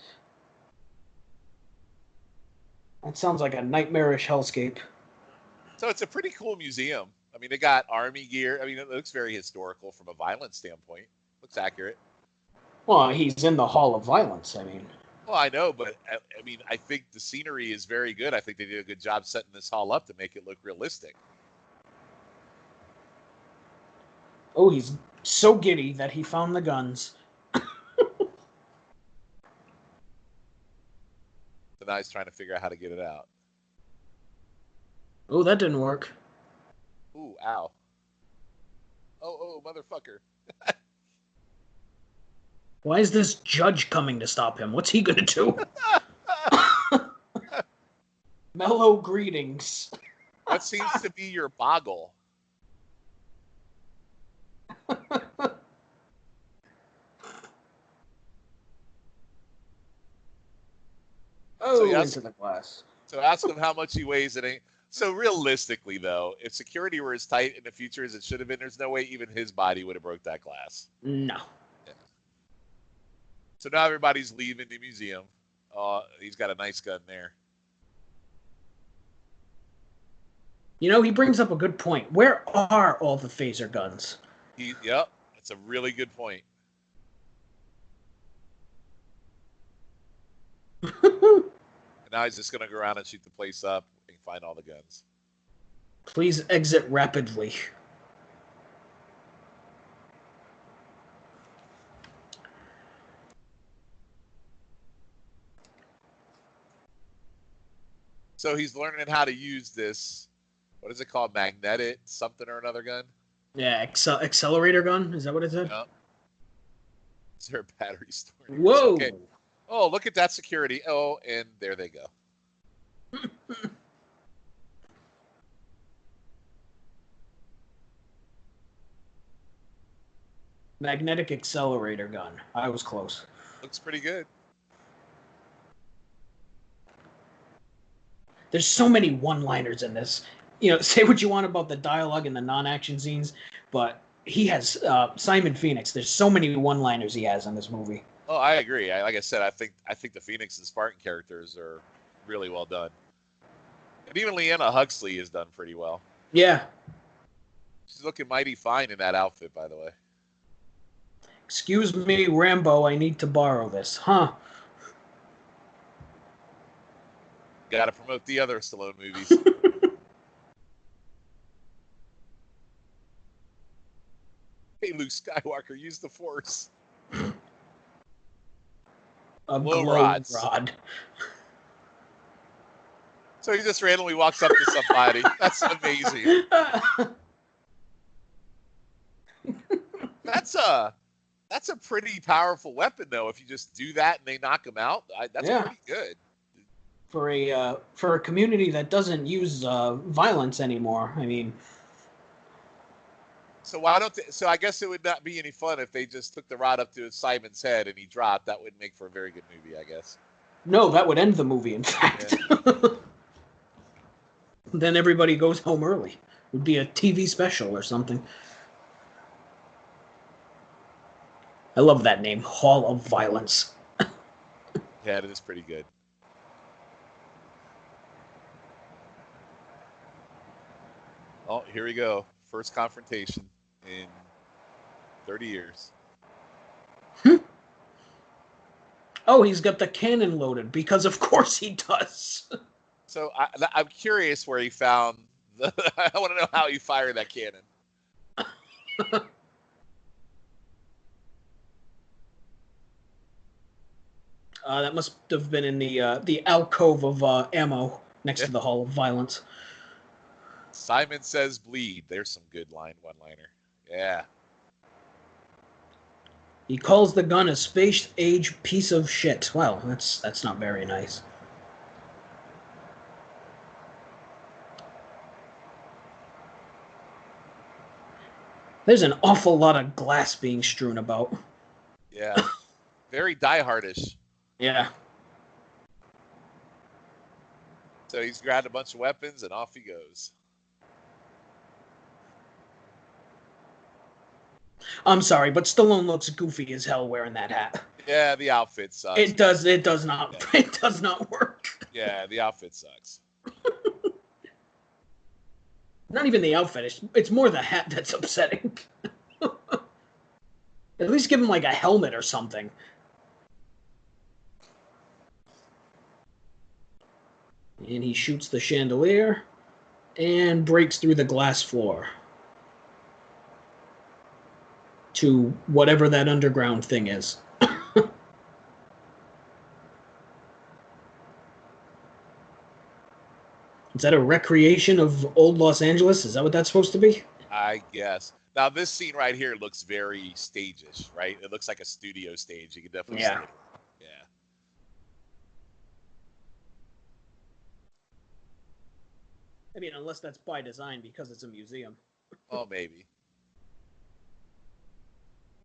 That sounds like a nightmarish hellscape. So it's a pretty cool museum. I mean, they got army gear. I mean, it looks very historical from a violence standpoint. Looks accurate. Well, he's in the Hall of Violence, I mean. Well, I know, but I mean, I think the scenery is very good. I think they did a good job setting this hall up to make it look realistic. Oh, he's so giddy that he found the guns. So now he's trying to figure out how to get it out. Oh, that didn't work. Ooh, ow. Oh, motherfucker. Why is this judge coming to stop him? What's he gonna do? Mellow greetings. What seems to be your boggle? Oh, So into the glass. So ask him how much he weighs. So realistically, though, if security were as tight in the future as it should have been, there's no way even his body would have broke that glass. No. Yeah. So now everybody's leaving the museum. He's got a nice gun there. He brings up a good point. Where are all the phaser guns? Yep, that's a really good point. And now he's just going to go around and shoot the place up and find all the guns. Please exit rapidly. So he's learning how to use this, what is it called, magnetic something or another gun? Yeah, accelerator gun? Is that what it said? Yeah. Is there a battery storage? Whoa! Okay. Oh, look at that security. Oh, and there they go. Magnetic accelerator gun. I was close. Looks pretty good. There's so many one-liners in this. Say what you want about the dialogue and the non-action scenes, but he has Simon Phoenix. There's so many one-liners he has in this movie. Oh, I agree. Like I said, I think the Phoenix and Spartan characters are really well done. And even Leanna Huxley is done pretty well. Yeah. She's looking mighty fine in that outfit, by the way. Excuse me, Rambo, I need to borrow this. Huh? Got to promote the other Stallone movies. Hey, Luke Skywalker, use the Force. A Glow glow rods. rod. So he just randomly walks up to somebody. That's amazing. That's a pretty powerful weapon, though. If you just do that and they knock him out, that's pretty good. For a community that doesn't use violence anymore, I mean. So so I guess it would not be any fun if they just took the rod up to Simon's head and he dropped. That would make for a very good movie, I guess. No, that would end the movie, in fact. Yeah. Then everybody goes home early. It would be a TV special or something. I love that name, Hall of Violence. Yeah, it is pretty good. Oh, here we go. First confrontation in 30 years. Oh, he's got the cannon loaded, because of course he does. So I'm curious where he found I want to know how he fired that cannon. That must have been in the alcove of ammo next to the Hall of Violence. Simon says bleed. There's some good one-liner. Yeah. He calls the gun a space-age piece of shit. Well, that's not very nice. There's an awful lot of glass being strewn about. Yeah. Very diehardish. Yeah. So he's grabbed a bunch of weapons and off he goes. I'm sorry, but Stallone looks goofy as hell wearing that hat. Yeah, the outfit sucks. It does not. Yeah. It does not work. Yeah, the outfit sucks. Not even the outfit. It's more the hat that's upsetting. At least give him like a helmet or something. And he shoots the chandelier and breaks through the glass floor to whatever that underground thing is. Is that a recreation of old Los Angeles? Is that what that's supposed to be? I guess. Now, this scene right here looks very stage-ish, right? It looks like a studio stage. You can definitely see it. Yeah. I mean, unless that's by design because it's a museum. Oh, maybe.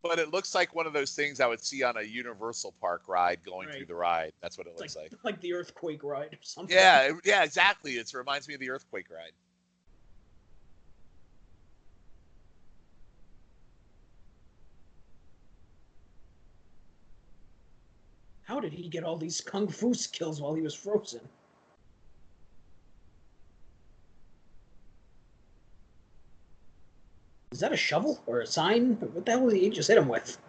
But it looks like one of those things I would see on a Universal Park ride going through the ride. That's what it looks like. Like the earthquake ride or something. Yeah, exactly. It reminds me of the earthquake ride. How did he get all these kung fu skills while he was frozen? Is that a shovel or a sign? What the hell did he just hit him with?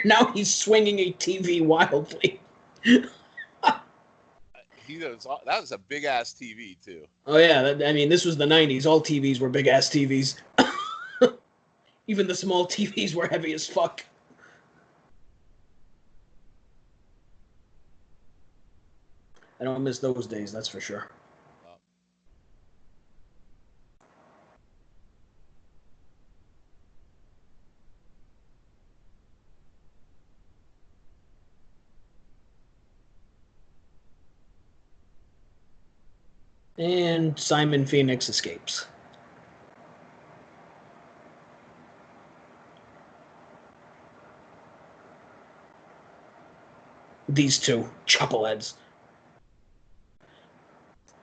Now he's swinging a TV wildly. That was a big ass TV too. Oh yeah, I mean this was the 90s. All TVs were big ass TVs. Even the small TVs were heavy as fuck. I don't miss those days, that's for sure. And Simon Phoenix escapes. These two chuckleheads.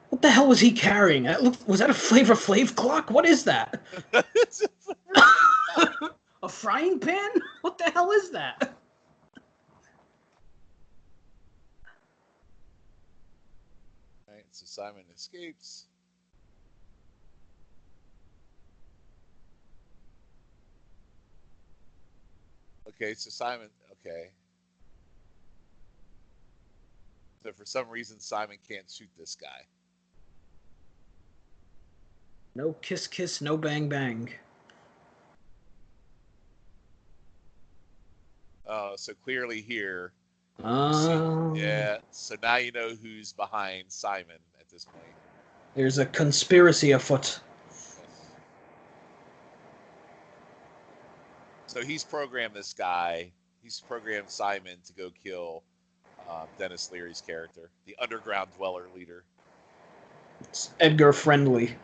What the hell was he carrying? Was that a Flavor Flav clock? What is that? A frying pan? What the hell is that? All right, so Simon escapes. Okay, so Simon. Okay. So for some reason, Simon can't shoot this guy. No kiss kiss, no bang bang. Oh, so clearly here. Oh. Yeah, so now you know who's behind Simon at this point. There's a conspiracy afoot. So he's programmed this guy. He's programmed Simon to go kill Dennis Leary's character, the underground dweller leader. It's Edgar Friendly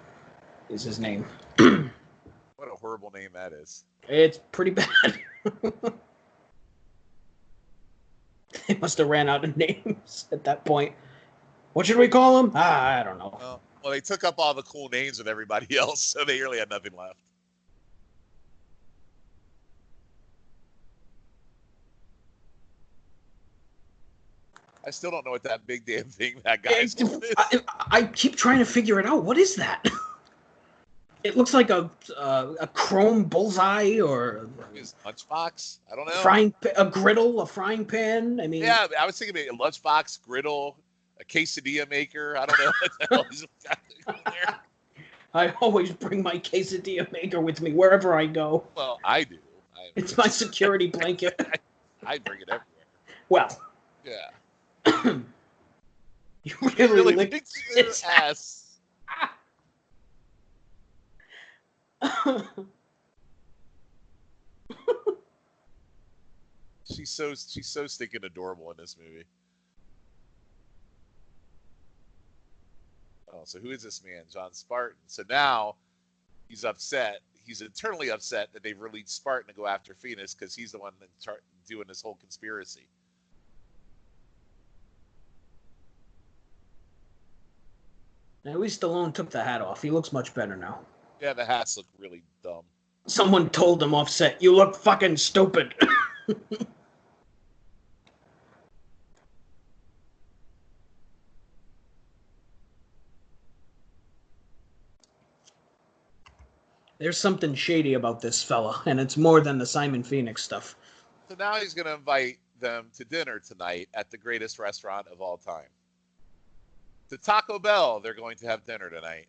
is his name. What a horrible name that is. It's pretty bad. They must have ran out of names at that point. What should we call him? I don't know. Well, they took up all the cool names with everybody else, so they really had nothing left. I still don't know what that big damn thing that guy's is. I keep trying to figure it out. What is that? It looks like a chrome bullseye or his lunchbox. I don't know. A griddle, a frying pan. I mean, yeah, I was thinking maybe a lunchbox, griddle, a quesadilla maker. I don't know what the hell he's got there. I always bring my quesadilla maker with me wherever I go. Well, I do. It's my security blanket. I bring it everywhere. Well, Yeah. you really licked licked its your ass. She's so stinking adorable in this movie. Oh, so who is this man? John Spartan. So now he's upset. He's internally upset that they've released Spartan to go after Phoenix because he's the one doing this whole conspiracy. At least Stallone took the hat off. He looks much better now. Yeah, the hats look really dumb. Someone told him off set, "You look fucking stupid." There's something shady about this fella, and it's more than the Simon Phoenix stuff. So now he's going to invite them to dinner tonight at the greatest restaurant of all time. The Taco Bell, they're going to have dinner tonight.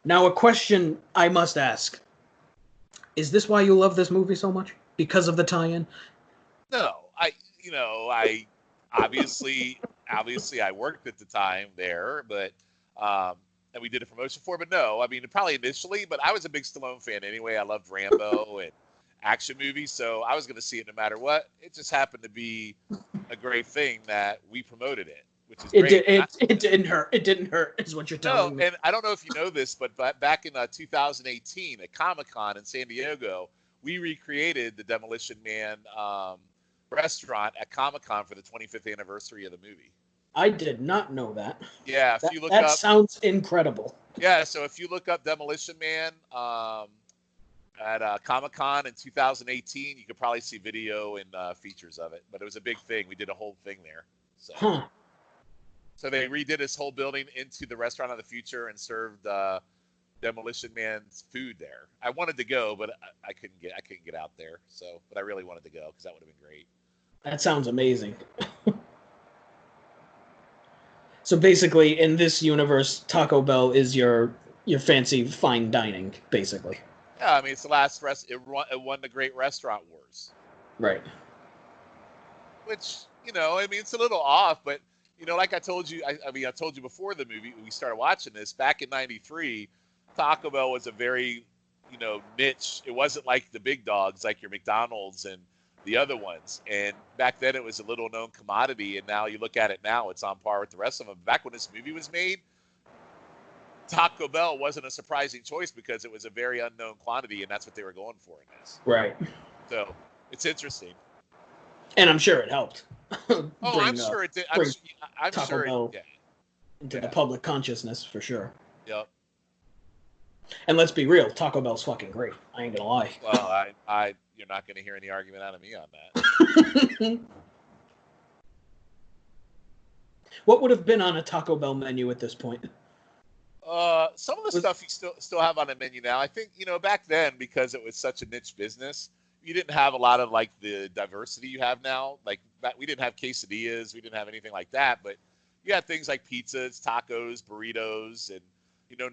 Now, a question I must ask. Is this why you love this movie so much? Because of the tie-in? No, I obviously I worked at the time there, but and we did a promotion for it, but no, I mean, probably initially, but I was a big Stallone fan anyway. I loved Rambo and action movies, so I was going to see it no matter what. It just happened to be a great thing that we promoted it, which is great. It didn't hurt. It didn't hurt, is what you're telling me. And I don't know if you know this, but back in 2018 at Comic-Con in San Diego, we recreated the Demolition Man restaurant at Comic-Con for the 25th anniversary of the movie. I did not know that. Yeah, if you look that up, sounds incredible. Yeah, so if you look up Demolition Man at Comic-Con in 2018, you could probably see video and features of it. But it was a big thing. We did a whole thing there. So, So they redid this whole building into the Restaurant of the Future and served Demolition Man's food there. I wanted to go, but I couldn't get out there. So, but I really wanted to go because that would have been great. That sounds amazing. So basically, in this universe, Taco Bell is your fancy fine dining, basically. Yeah, I mean, it's the last it won the Great Restaurant Wars. Right. Which, I mean, it's a little off, but, like I told you, I told you before the movie, we started watching this, back in 93, Taco Bell was a very, niche. It wasn't like the big dogs, like your McDonald's and the other ones. And back then it was a little known commodity, and now you look at it now, it's on par with the rest of them. Back when this movie was made, Taco Bell wasn't a surprising choice because it was a very unknown quantity, and that's what they were going for in this. Right. So it's interesting. And I'm sure it helped. I'm sure it did. I'm Taco sure Bell it did. Into the public consciousness, for sure. Yep. And let's be real, Taco Bell's fucking great. I ain't gonna lie. Well, you're not going to hear any argument out of me on that. What would have been on a Taco Bell menu at this point? Some of the stuff you still have on the menu now. I think, back then, because it was such a niche business, you didn't have a lot of like the diversity you have now. Like we didn't have quesadillas, we didn't have anything like that, but you had things like pizzas, tacos, burritos, and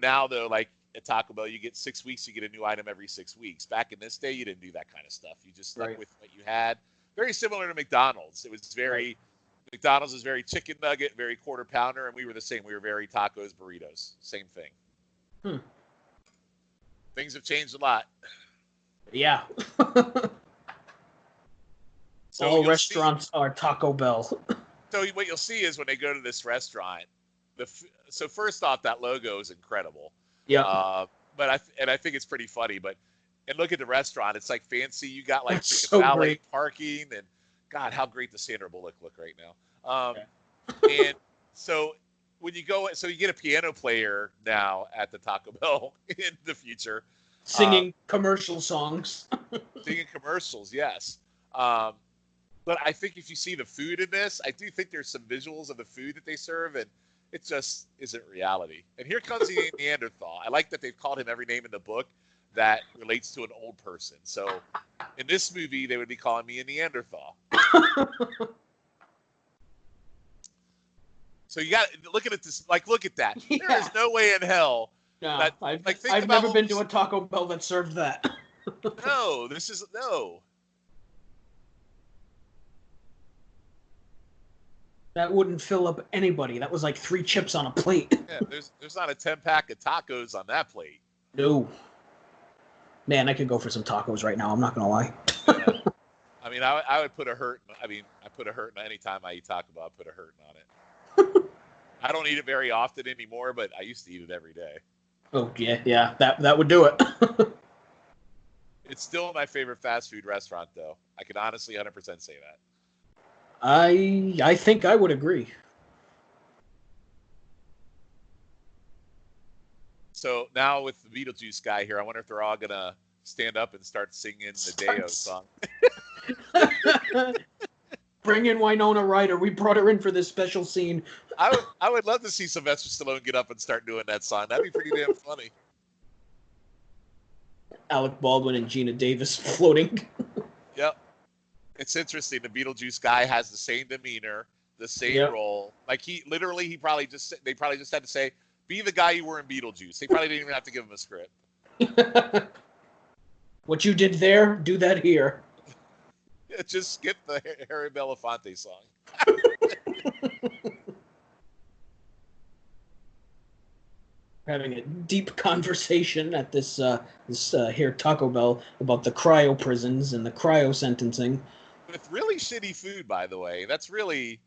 now though, like at Taco Bell, you get 6 weeks, you get a new item every 6 weeks. Back in this day, you didn't do that kind of stuff. You just stuck with what you had. Very similar to McDonald's. It was very McDonald's is very chicken nugget, very quarter pounder, and we were the same. We were very tacos, burritos, same thing. Things have changed a lot. Yeah. So all restaurants are Taco Bell. So what you'll see is when they go to this restaurant, so first off, that logo is incredible. Yeah. But I think it's pretty funny. And look at the restaurant; it's like fancy. You got like valet parking, and God, how great does Sandra Bullock look right now? And so when you go, so you get a piano player now at the Taco Bell in the future, singing commercial songs. Singing commercials, yes. But I think if you see the food in this, I do think there's some visuals of the food that they serve, and it just isn't reality. And here comes the Neanderthal. I like that they've called him every name in the book that relates to an old person. So in this movie, they would be calling me a Neanderthal. So you got looking at this, like, look at that. Yeah. There is no way in hell No, That, like, think I've about never what been we- to a Taco Bell that served that. No, this is no. That wouldn't fill up anybody. That was like 3 chips on a plate. Yeah, there's not a 10-pack of tacos on that plate. No. Man, I could go for some tacos right now. I'm not gonna lie. Yeah. I mean, I would put a hurt. I mean, I put a hurt any time I eat Taco Bell. I put a hurt on it. I don't eat it very often anymore, but I used to eat it every day. Oh yeah. That would do it. It's still my favorite fast food restaurant, though. I can honestly 100% say that. I think I would agree. So now with the Beetlejuice guy here, I wonder if they're all gonna stand up and start singing the Deo song. Bring in Winona Ryder. We brought her in for this special scene. I would love to see Sylvester Stallone get up and start doing that song. That'd be pretty damn funny. Alec Baldwin and Gina Davis floating. Yep. It's interesting. The Beetlejuice guy has the same demeanor, the same role. Like they probably just had to say, be the guy you were in Beetlejuice. They probably didn't even have to give him a script. What you did there, do that here. Just skip the Harry Belafonte song. Having a deep conversation at this here Taco Bell about the cryo prisons and the cryo sentencing. With really shitty food, by the way. That's really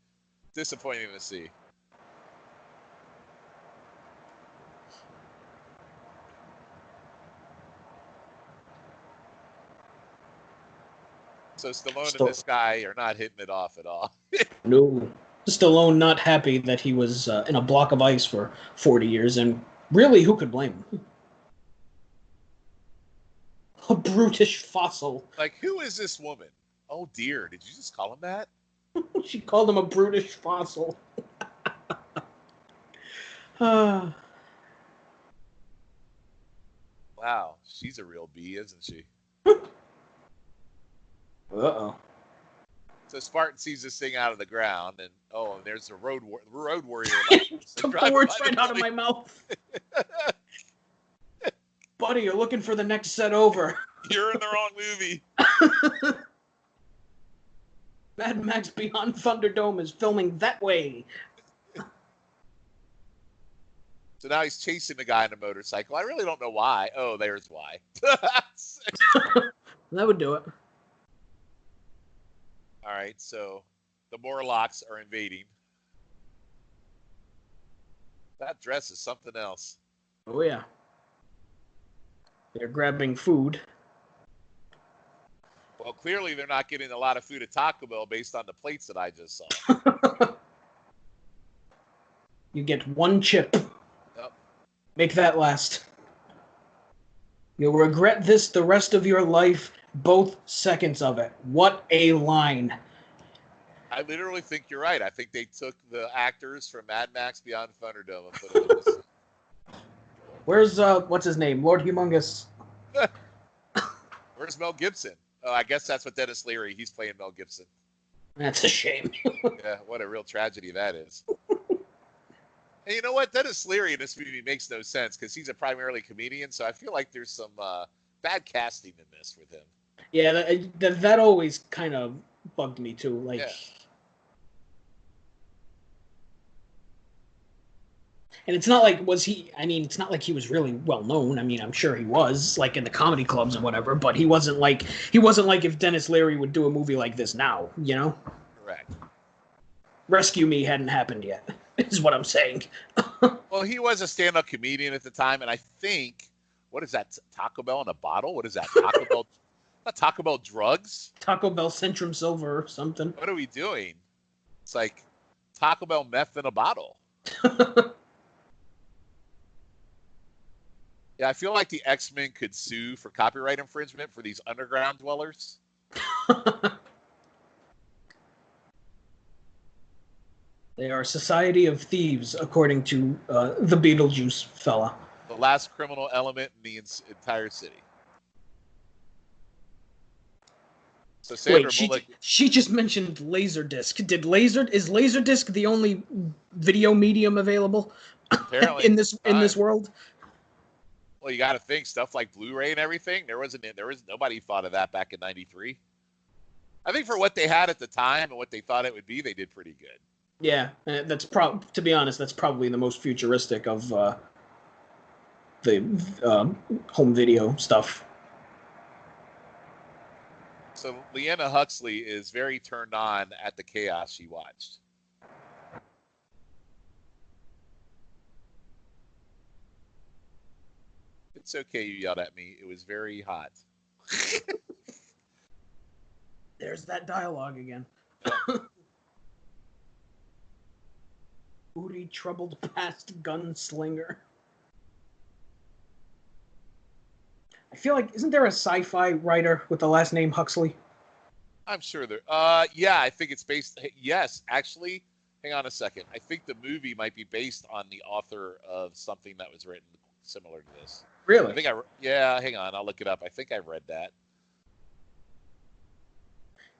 disappointing to see. So Stallone and this guy are not hitting it off at all. No. Stallone not happy that he was in a block of ice for 40 years, and really, who could blame him? A brutish fossil. Like, who is this woman? Oh dear, did you just call him that? She called him a brutish fossil. Wow, she's a real bee, isn't she? Uh-oh. So Spartan sees this thing out of the ground, and there's a road warrior. Took the words right out of my mouth. Buddy, you're looking for the next set over. You're in the wrong movie. Mad Max Beyond Thunderdome is filming that way. So now he's chasing the guy on a motorcycle. I really don't know why. Oh, there's why. That would do it. All right, so the Morlocks are invading. That dress is something else. Oh, yeah. They're grabbing food. Well, clearly they're not getting a lot of food at Taco Bell based on the plates that I just saw. You get 1 chip. Yep. Make that last. You'll regret this the rest of your life, both seconds of it. What a line. I literally think you're right. I think they took the actors from Mad Max Beyond Thunderdome and put them in this. Where's, what's his name? Lord Humongous. Where's Mel Gibson? Oh, I guess that's what Dennis Leary. He's playing Mel Gibson. That's a shame. Yeah, what a real tragedy that is. And you know what? Dennis Leary in this movie makes no sense because he's a primarily comedian, so I feel like there's some bad casting in this with him. Yeah, that always kind of bugged me too. Like, Yeah. And it's not like it's not like he was really well known. I mean, I'm sure he was, like, in the comedy clubs and whatever, but he wasn't like if Dennis Leary would do a movie like this now, you know? Correct. Rescue Me hadn't happened yet, is what I'm saying. Well, he was a stand-up comedian at the time, and I think, what is that, Taco Bell in a bottle? What is that, Taco Bell? Not Taco Bell drugs? Taco Bell Centrum Silver or something. What are we doing? It's like Taco Bell meth in a bottle. Yeah, I feel like the X-Men could sue for copyright infringement for these underground dwellers. They are a society of thieves, according to the Beetlejuice fella. The last criminal element in the entire city. So Sandra Bullock, she just mentioned Laserdisc. Is Laserdisc the only video medium available apparently in this world? Well, you got to think stuff like Blu-ray and everything. There was nobody thought of that back in '93. I think for what they had at the time and what they thought it would be, they did pretty good. Yeah, to be honest, that's probably the most futuristic of the home video stuff. So Leanna Huxley is very turned on at the chaos she watched. It's okay you yelled at me. It was very hot. There's that dialogue again. Booty troubled past gunslinger. I feel like, isn't there a sci-fi writer with the last name Huxley? I'm sure there. Yeah, I think it's based. Yes, actually, hang on a second. I think the movie might be based on the author of something that was written similar to this. Really? Yeah, hang on. I'll look it up. I think I read that.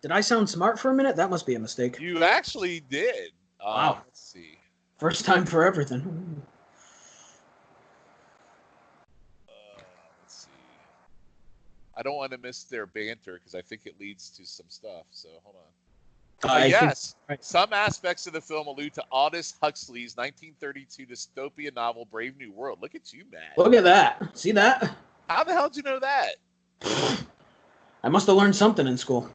Did I sound smart for a minute? That must be a mistake. You actually did. Wow. Let's see. First time for everything. Let's see. I don't want to miss their banter because I think it leads to some stuff. So hold on. Yes. Right. Some aspects of the film allude to Aldous Huxley's 1932 dystopian novel Brave New World. Look at you, Matt. Look at that. See that? How the hell did you know that? I must have learned something in school.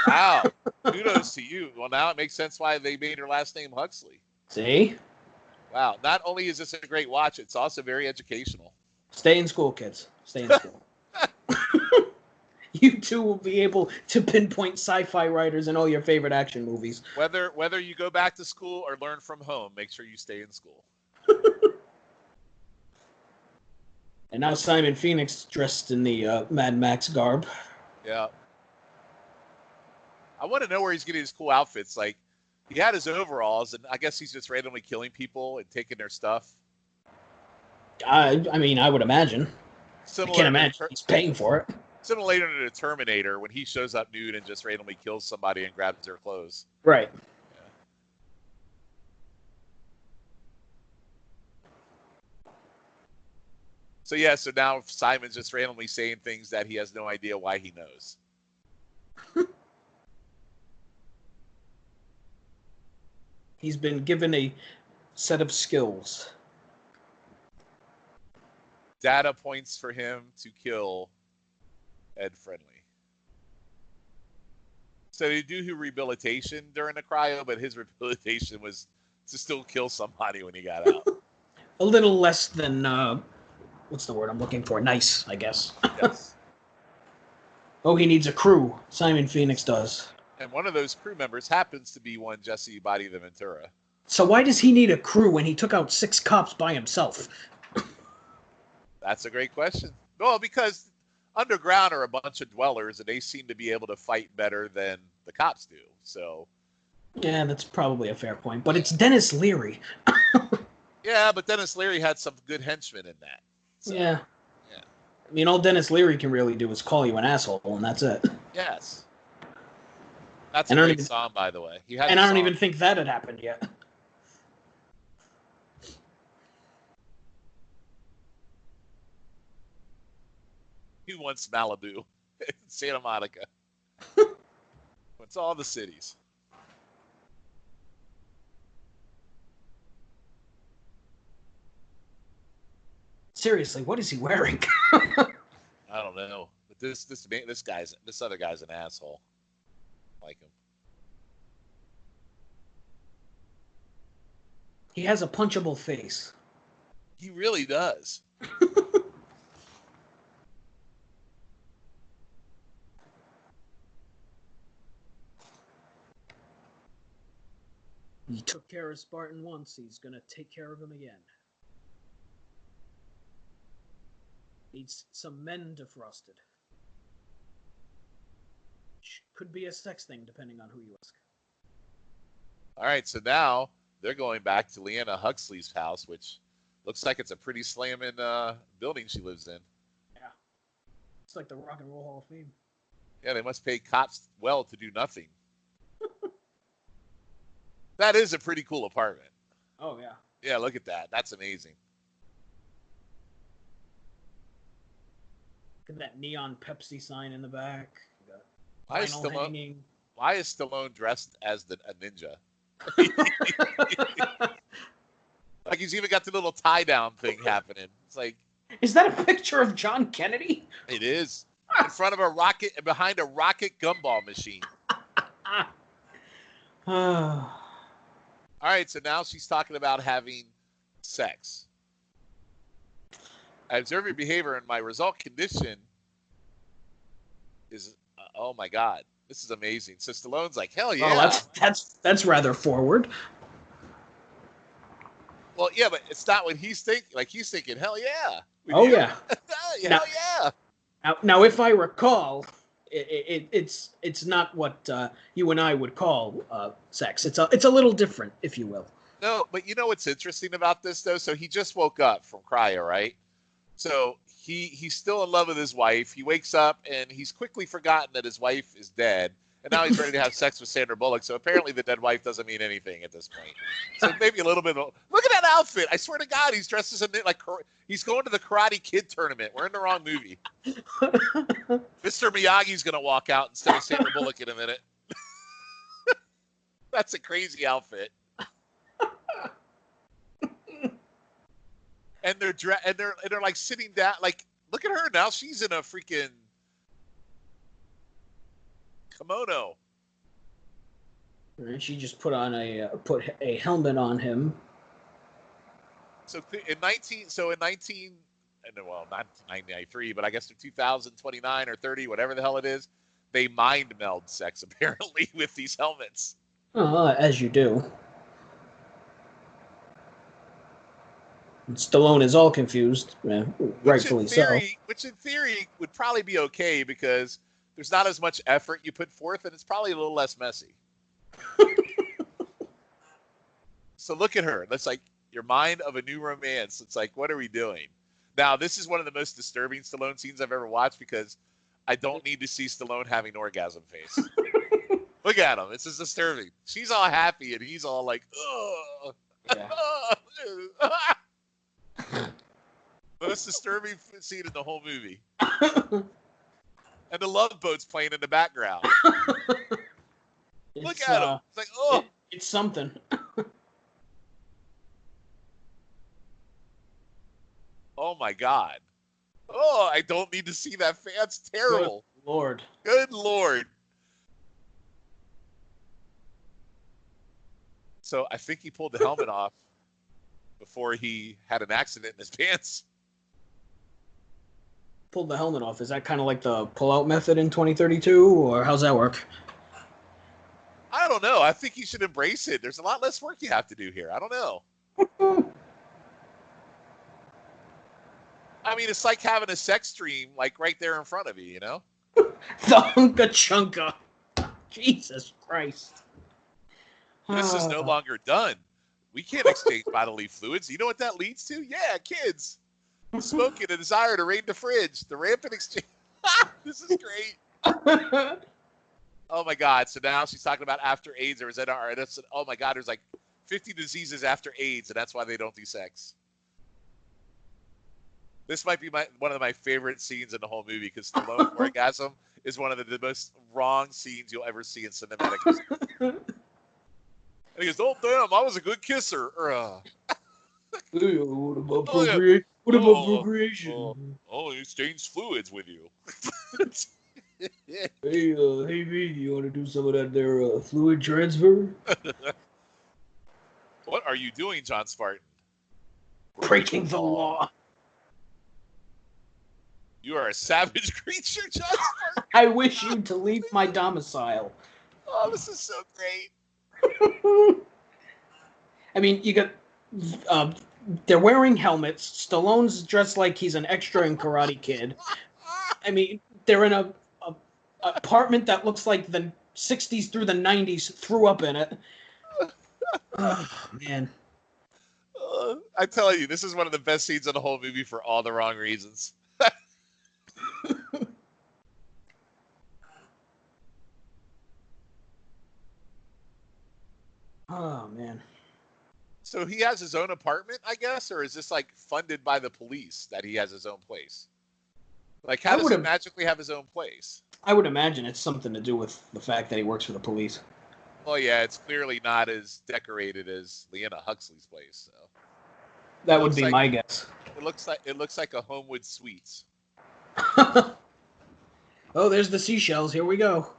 Wow. Kudos to you. Well, now it makes sense why they made her last name Huxley. See? Wow. Not only is this a great watch, it's also very educational. Stay in school, kids. Stay in school. You too will be able to pinpoint sci-fi writers in all your favorite action movies. Whether you go back to school or learn from home, make sure you stay in school. And now Simon Phoenix dressed in the Mad Max garb. Yeah. I want to know where he's getting his cool outfits. Like, he had his overalls, and I guess he's just randomly killing people and taking their stuff. I mean, I would imagine. I can't imagine he's paying for it. Similar later to the Terminator, when he shows up nude and just randomly kills somebody and grabs their clothes. Right. Yeah. So now Simon's just randomly saying things that he has no idea why he knows. He's been given a set of skills. Data points for him to kill Ed Friendly. So he do rehabilitation during the cryo, but his rehabilitation was to still kill somebody when he got out. A little less than, what's the word I'm looking for? Nice, I guess. Yes. Oh, he needs a crew. Simon Phoenix does. And one of those crew members happens to be one Jesse Body the Ventura. So why does he need a crew when he took out 6 cops by himself? That's a great question. Well, because underground are a bunch of dwellers, and they seem to be able to fight better than the cops do. So. Yeah, that's probably a fair point. But it's Dennis Leary. Yeah, but Dennis Leary had some good henchmen in that. So, yeah. I mean, all Dennis Leary can really do is call you an asshole, and that's it. Yes. That's a great song, by the way. And I don't even think that had happened yet. He wants Malibu, Santa Monica. It's all the cities. Seriously, what is he wearing? I don't know, but this other guy's an asshole. I like him. He has a punchable face. He really does. He took care of Spartan once, he's gonna take care of him again. Needs some men defrosted. Could be a sex thing, depending on who you ask. All right, so now they're going back to Leanna Huxley's house, which looks like it's a pretty slamming building she lives in. Yeah. It's like the Rock and Roll Hall of Fame. Yeah, they must pay cops well to do nothing. That is a pretty cool apartment. Oh, yeah. Yeah, look at that. That's amazing. Look at that neon Pepsi sign in the back. You got Why is vinyl Stallone? hanging. Why is Stallone dressed as a ninja? Like he's even got the little tie down thing happening. It's like Is that a picture of John Kennedy? it is in front of a rocket, behind a rocket gumball machine. All right, so now she's talking about having sex. I observe your behavior, and my result condition is, oh my God, this is amazing. So Stallone's like, hell yeah. Oh, that's rather forward. Well, yeah, but it's not what he's thinking. Like he's thinking, hell yeah. Oh yeah. Hell yeah. Now, if I recall, it's not what you and I would call sex. It's a little different, if you will. No, but you know what's interesting about this though? So he just woke up from cryo, right? So he's still in love with his wife. He wakes up and he's quickly forgotten that his wife is dead. And now he's ready to have sex with Sandra Bullock. So apparently the dead wife doesn't mean anything at this point. So maybe a little bit of, look at that outfit. I swear to God, he's dressed as like he's going to the Karate Kid tournament. We're in the wrong movie. Mr. Miyagi's going to walk out instead of Sandra Bullock in a minute. That's a crazy outfit. And they're like sitting down. Like, look at her now. She's in a freaking kimono. And she just put a helmet on him. So in 1993, but I guess in 2029 or 30, whatever the hell it is, they mind meld sex apparently with these helmets. As you do. And Stallone is all confused, rightfully so. Which in theory would probably be okay because there's not as much effort you put forth, and it's probably a little less messy. So look at her. That's like your mind of a new romance. It's like, what are we doing? Now, this is one of the most disturbing Stallone scenes I've ever watched because I don't need to see Stallone having an orgasm face. Look at him. It's just disturbing. She's all happy, and he's all like, ugh. Yeah. Most disturbing scene in the whole movie. And the Love Boat's playing in the background. Look at him. It's like, oh. It's something. Oh, my God. Oh, I don't need to see that. That's terrible. Good Lord. Good Lord. So I think he pulled the helmet off before he had an accident in his pants. Pulled the helmet off. Is that kind of like the pull-out method in 2032, or how's that work? I don't know. I think you should embrace it. There's a lot less work you have to do here. I don't know. I mean, it's like having a sex dream, like right there in front of you, you know? The hunka chunka. Jesus Christ. This is no longer done. We can't exchange bodily fluids. You know what that leads to? Yeah, kids. Smoking, a desire to raid the fridge. The rampant exchange. This is great. Oh, my God. So now she's talking about after AIDS. Or is that oh, my God. There's like 50 diseases after AIDS, and that's why they don't do sex. This might be one of my favorite scenes in the whole movie because Stallone orgasm is one of the most wrong scenes you'll ever see in cinematic history. And he goes, oh, damn, I was a good kisser. Hey, what about procreation? What about procreation? Oh, he exchanged fluids with you. Hey, V, you want to do some of that there fluid transfer? What are you doing, John Spartan? Breaking the law. You are a savage creature, John Spartan. I wish you to leave my domicile. Oh, this is so great. I mean, you got... they're wearing helmets. Stallone's dressed like he's an extra in Karate Kid. I mean, they're in a apartment that looks like the 60s through the 90s threw up in it. Oh, man. I tell you, this is one of the best scenes of the whole movie for all the wrong reasons. Oh, man. So he has his own apartment, I guess, or is this like funded by the police that he has his own place? Like, how does he magically have his own place? I would imagine it's something to do with the fact that he works for the police. Well, yeah, it's clearly not as decorated as Leanna Huxley's place. So That would be my guess. It looks like a Homewood Suites. Oh, there's the seashells. Here we go.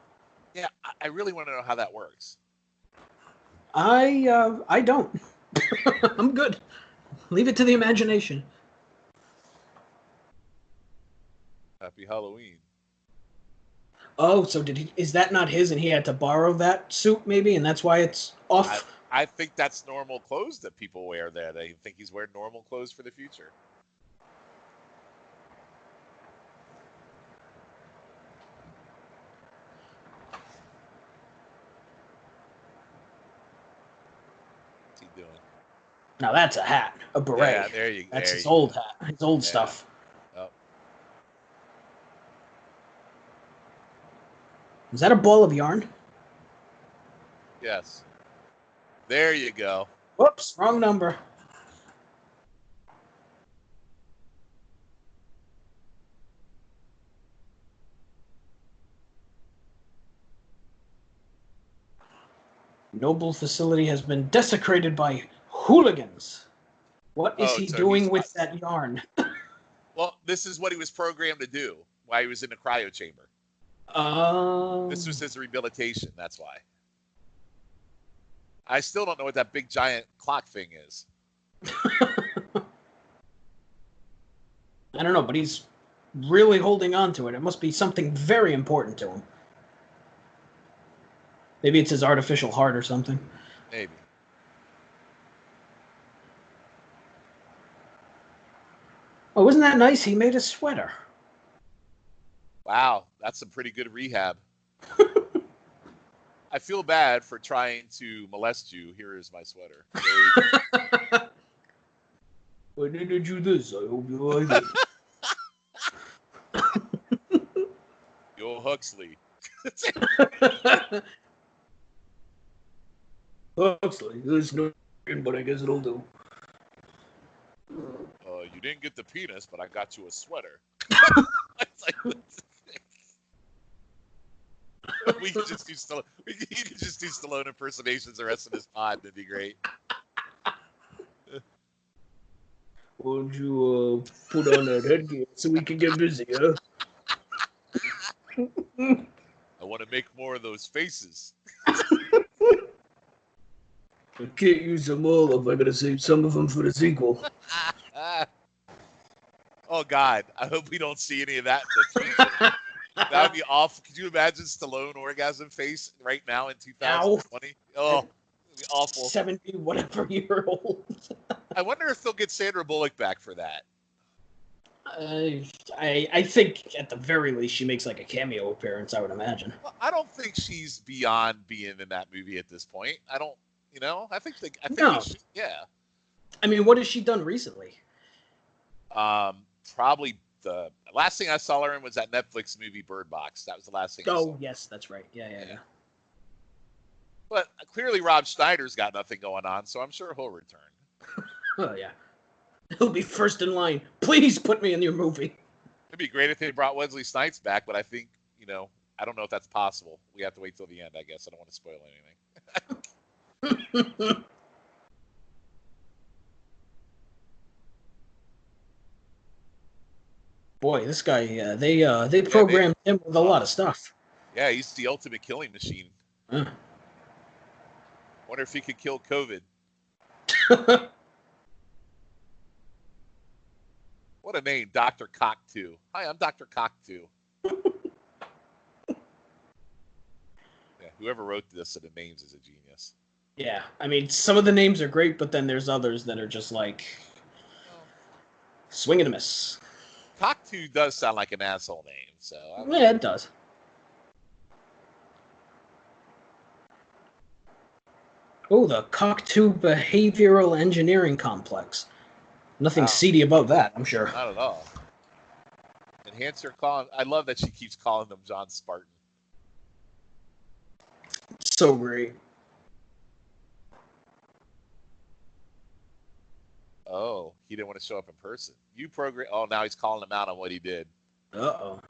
Yeah, I really want to know how that works. I don't. I'm good. Leave it to the imagination. Happy Halloween. Oh, so is that not his and he had to borrow that suit maybe, and that's why it's off? I think that's normal clothes that people wear there. They think he's wearing normal clothes for the future. What's he doing? Now that's a hat, a beret. Yeah, there you go. That's his old hat, his old stuff. Oh. Is that a ball of yarn? Yes. There you go. Whoops, wrong number. Noble facility has been desecrated by hooligans. What is he doing with that yarn? Well, this is what he was programmed to do while he was in the cryo chamber. This was his rehabilitation, that's why. I still don't know what that big giant clock thing is. I don't know, but he's really holding on to it. It must be something very important to him. Maybe it's his artificial heart or something. Maybe. Oh, wasn't that nice? He made a sweater. Wow, that's some pretty good rehab. I feel bad for trying to molest you. Here is my sweater. I needed you this. I hope you like it. Yo, Huxley. Huxley, there's no but I guess it'll do. You didn't get the penis, but I got you a sweater. It's like, we could just do Stallone impersonations the rest of this pod. That'd be great. Won't you put on that headgear so we can get busy, huh? I want to make more of those faces. I can't use them all if I gotta save some of them for the sequel. Oh, God. I hope we don't see any of that in the future. That would be awful. Could you imagine Stallone orgasm face right now in 2020? Oh, it would be awful. 70 whatever year old. I wonder if they'll get Sandra Bullock back for that. I think at the very least she makes like a cameo appearance, I would imagine. Well, I don't think she's beyond being in that movie at this point. I don't, I think no. Yeah. I mean, what has she done recently? Probably the last thing I saw her in was that Netflix movie Bird Box. That was the last thing I saw. Oh, yes, that's right. Yeah. But clearly Rob Schneider's got nothing going on, so I'm sure he'll return. Oh, yeah. He'll be first in line. Please put me in your movie. It'd be great if they brought Wesley Snipes back, but I think, I don't know if that's possible. We have to wait till the end, I guess. I don't want to spoil anything. Boy, this guy, they programmed him with a lot of stuff. Yeah, he's the ultimate killing machine. Wonder if he could kill COVID. What a name, Dr. Cock2. Hi, I'm Dr. Cock2. Yeah, whoever wrote this of the names is a genius. Yeah, I mean, some of the names are great, but then there's others that are just like swing and a miss. Cock2 does sound like an asshole name, so yeah, it does. Oh, the Cock2 Behavioral Engineering Complex. Nothing seedy about that, I'm sure. Not at all. Enhance your call. I love that she keeps calling them John Spartan. So great. Oh, he didn't want to show up in person. Oh, now he's calling him out on what he did. Uh-oh.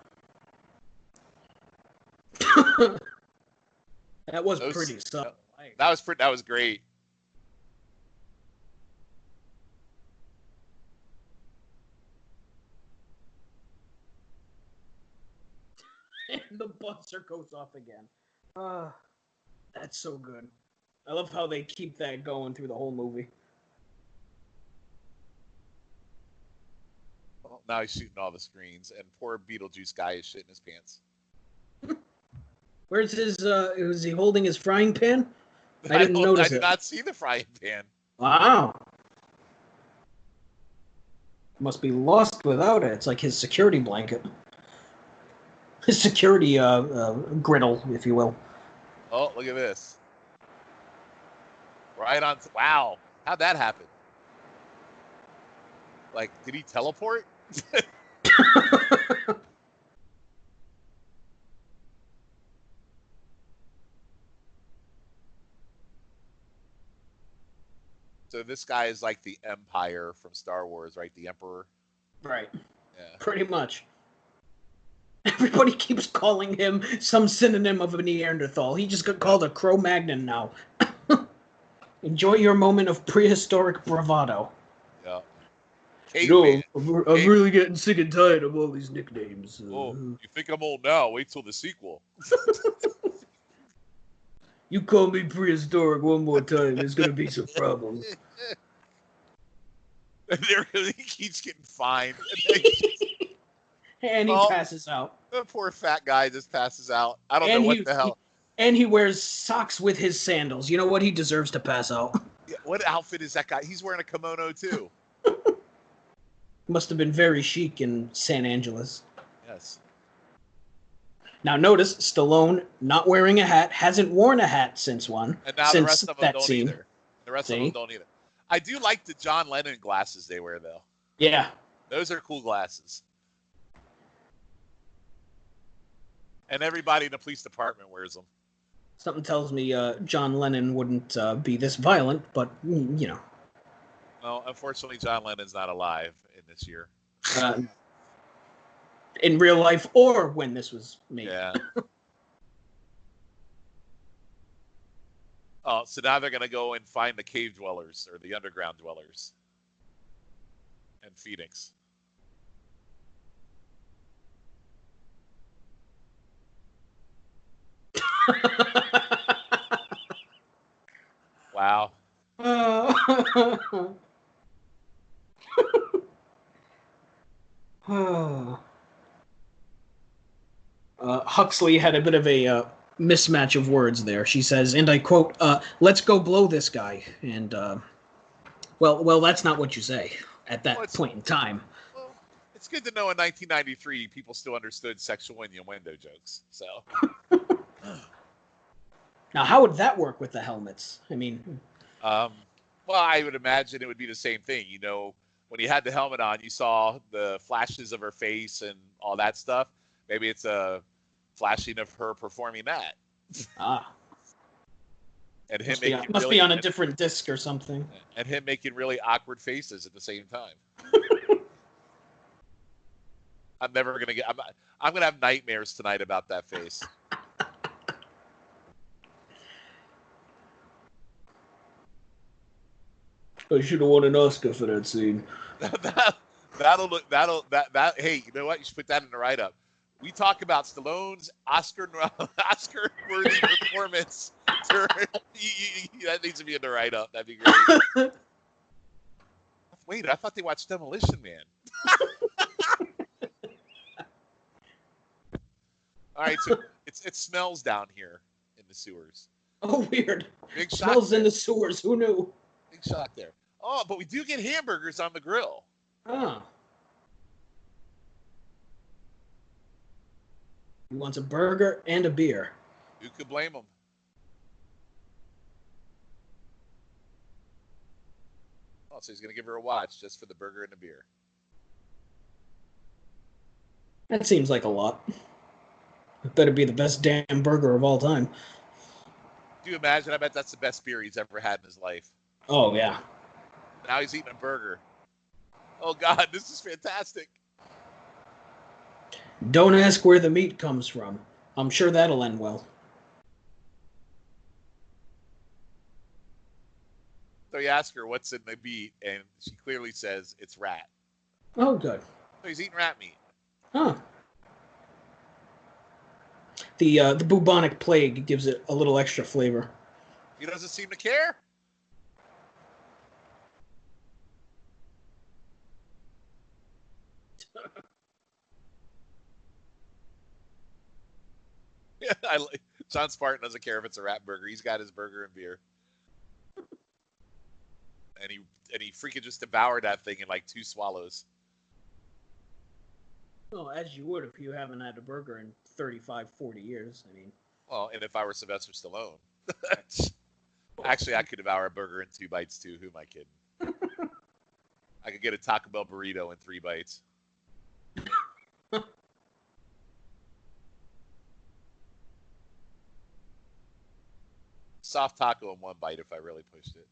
That was pretty subtle. That was great. And the buzzer goes off again. That's so good. I love how they keep that going through the whole movie. Well, now he's shooting all the screens, and poor Beetlejuice guy is shitting his pants. Where's his, was he holding his frying pan? I didn't notice it. I did not see the frying pan. Wow. Must be lost without it. It's like his security blanket. His security griddle, if you will. Oh, look at this. Right on. Wow. How'd that happen? Like, did he teleport? So this guy is like the Empire from Star Wars, right? The Emperor. Right. Yeah. Pretty much. Everybody keeps calling him some synonym of a Neanderthal. He just got called a Cro-Magnon now. Enjoy your moment of prehistoric bravado. Yeah. I'm really getting sick and tired of all these nicknames. Oh, you think I'm old now? Wait till the sequel. You call me prehistoric one more time, there's going to be some problems. And he keeps getting fined. And he passes out. The poor fat guy just passes out. I don't know what the hell. And he wears socks with his sandals. You know what? He deserves to pass out. Yeah, what outfit is that guy? He's wearing a kimono too. Must have been very chic in San Angeles. Yes. Now notice Stallone not wearing a hat, hasn't worn a hat since one. And now since the rest of them that don't scene. either. The rest of them don't either. I do like the John Lennon glasses they wear though. Yeah. Those are cool glasses. And everybody in the police department wears them. Something tells me John Lennon wouldn't be this violent, but, you know. Well, unfortunately, John Lennon's not alive in this year. In real life or when this was made. Yeah. Oh, so now they're going to go and find the cave dwellers or the underground dwellers in Phoenix. Wow. Huxley had a bit of a mismatch of words there. She says, and I quote, let's go blow this guy. And, well, that's not what you say at that point in time. Well, it's good to know in 1993 people still understood sexual innuendo jokes. So. Now, how would that work with the helmets? I mean... well, I would imagine it would be the same thing. You know, when you had the helmet on, you saw the flashes of her face and all that stuff. Maybe it's a flashing of her performing that. Ah. And him must be on a different disc or something. And him making really awkward faces at the same time. I'm never gonna get. I'm gonna have nightmares tonight about that face. I should have won an Oscar for that scene. Hey, you know what? You should put that in the write-up. We talk about Stallone's Oscar-worthy performance. That needs to be in the write-up. That'd be great. Wait, I thought they watched Demolition Man. All right, so it smells down here in the sewers. Oh, weird. Big shock. Smells in the sewers. Who knew? Big shock there. Oh, but we do get hamburgers on the grill. Ah. He wants a burger and a beer. Who could blame him? Oh, so he's going to give her a watch just for the burger and the beer. That seems like a lot. It better be the best damn burger of all time. Do you imagine? I bet that's the best beer he's ever had in his life. Oh, yeah. Now he's eating a burger. Oh, God, this is fantastic. Don't ask where the meat comes from. I'm sure that'll end well. So you ask her what's in the meat, and she clearly says it's rat. Oh, good. So he's eating rat meat. Huh. The bubonic plague gives it a little extra flavor. He doesn't seem to care. Yeah, John Spartan doesn't care if it's a rat burger. He's got his burger and beer. And he freaking just devoured that thing in like 2 swallows. Well, as you would if you haven't had a burger in 35, 40 years. I mean, Well, and if I were Sylvester Stallone. Actually, I could devour a burger in 2 bites too. Who am I kidding? I could get a Taco Bell burrito in 3 bites. Soft taco in 1 bite if I really pushed it.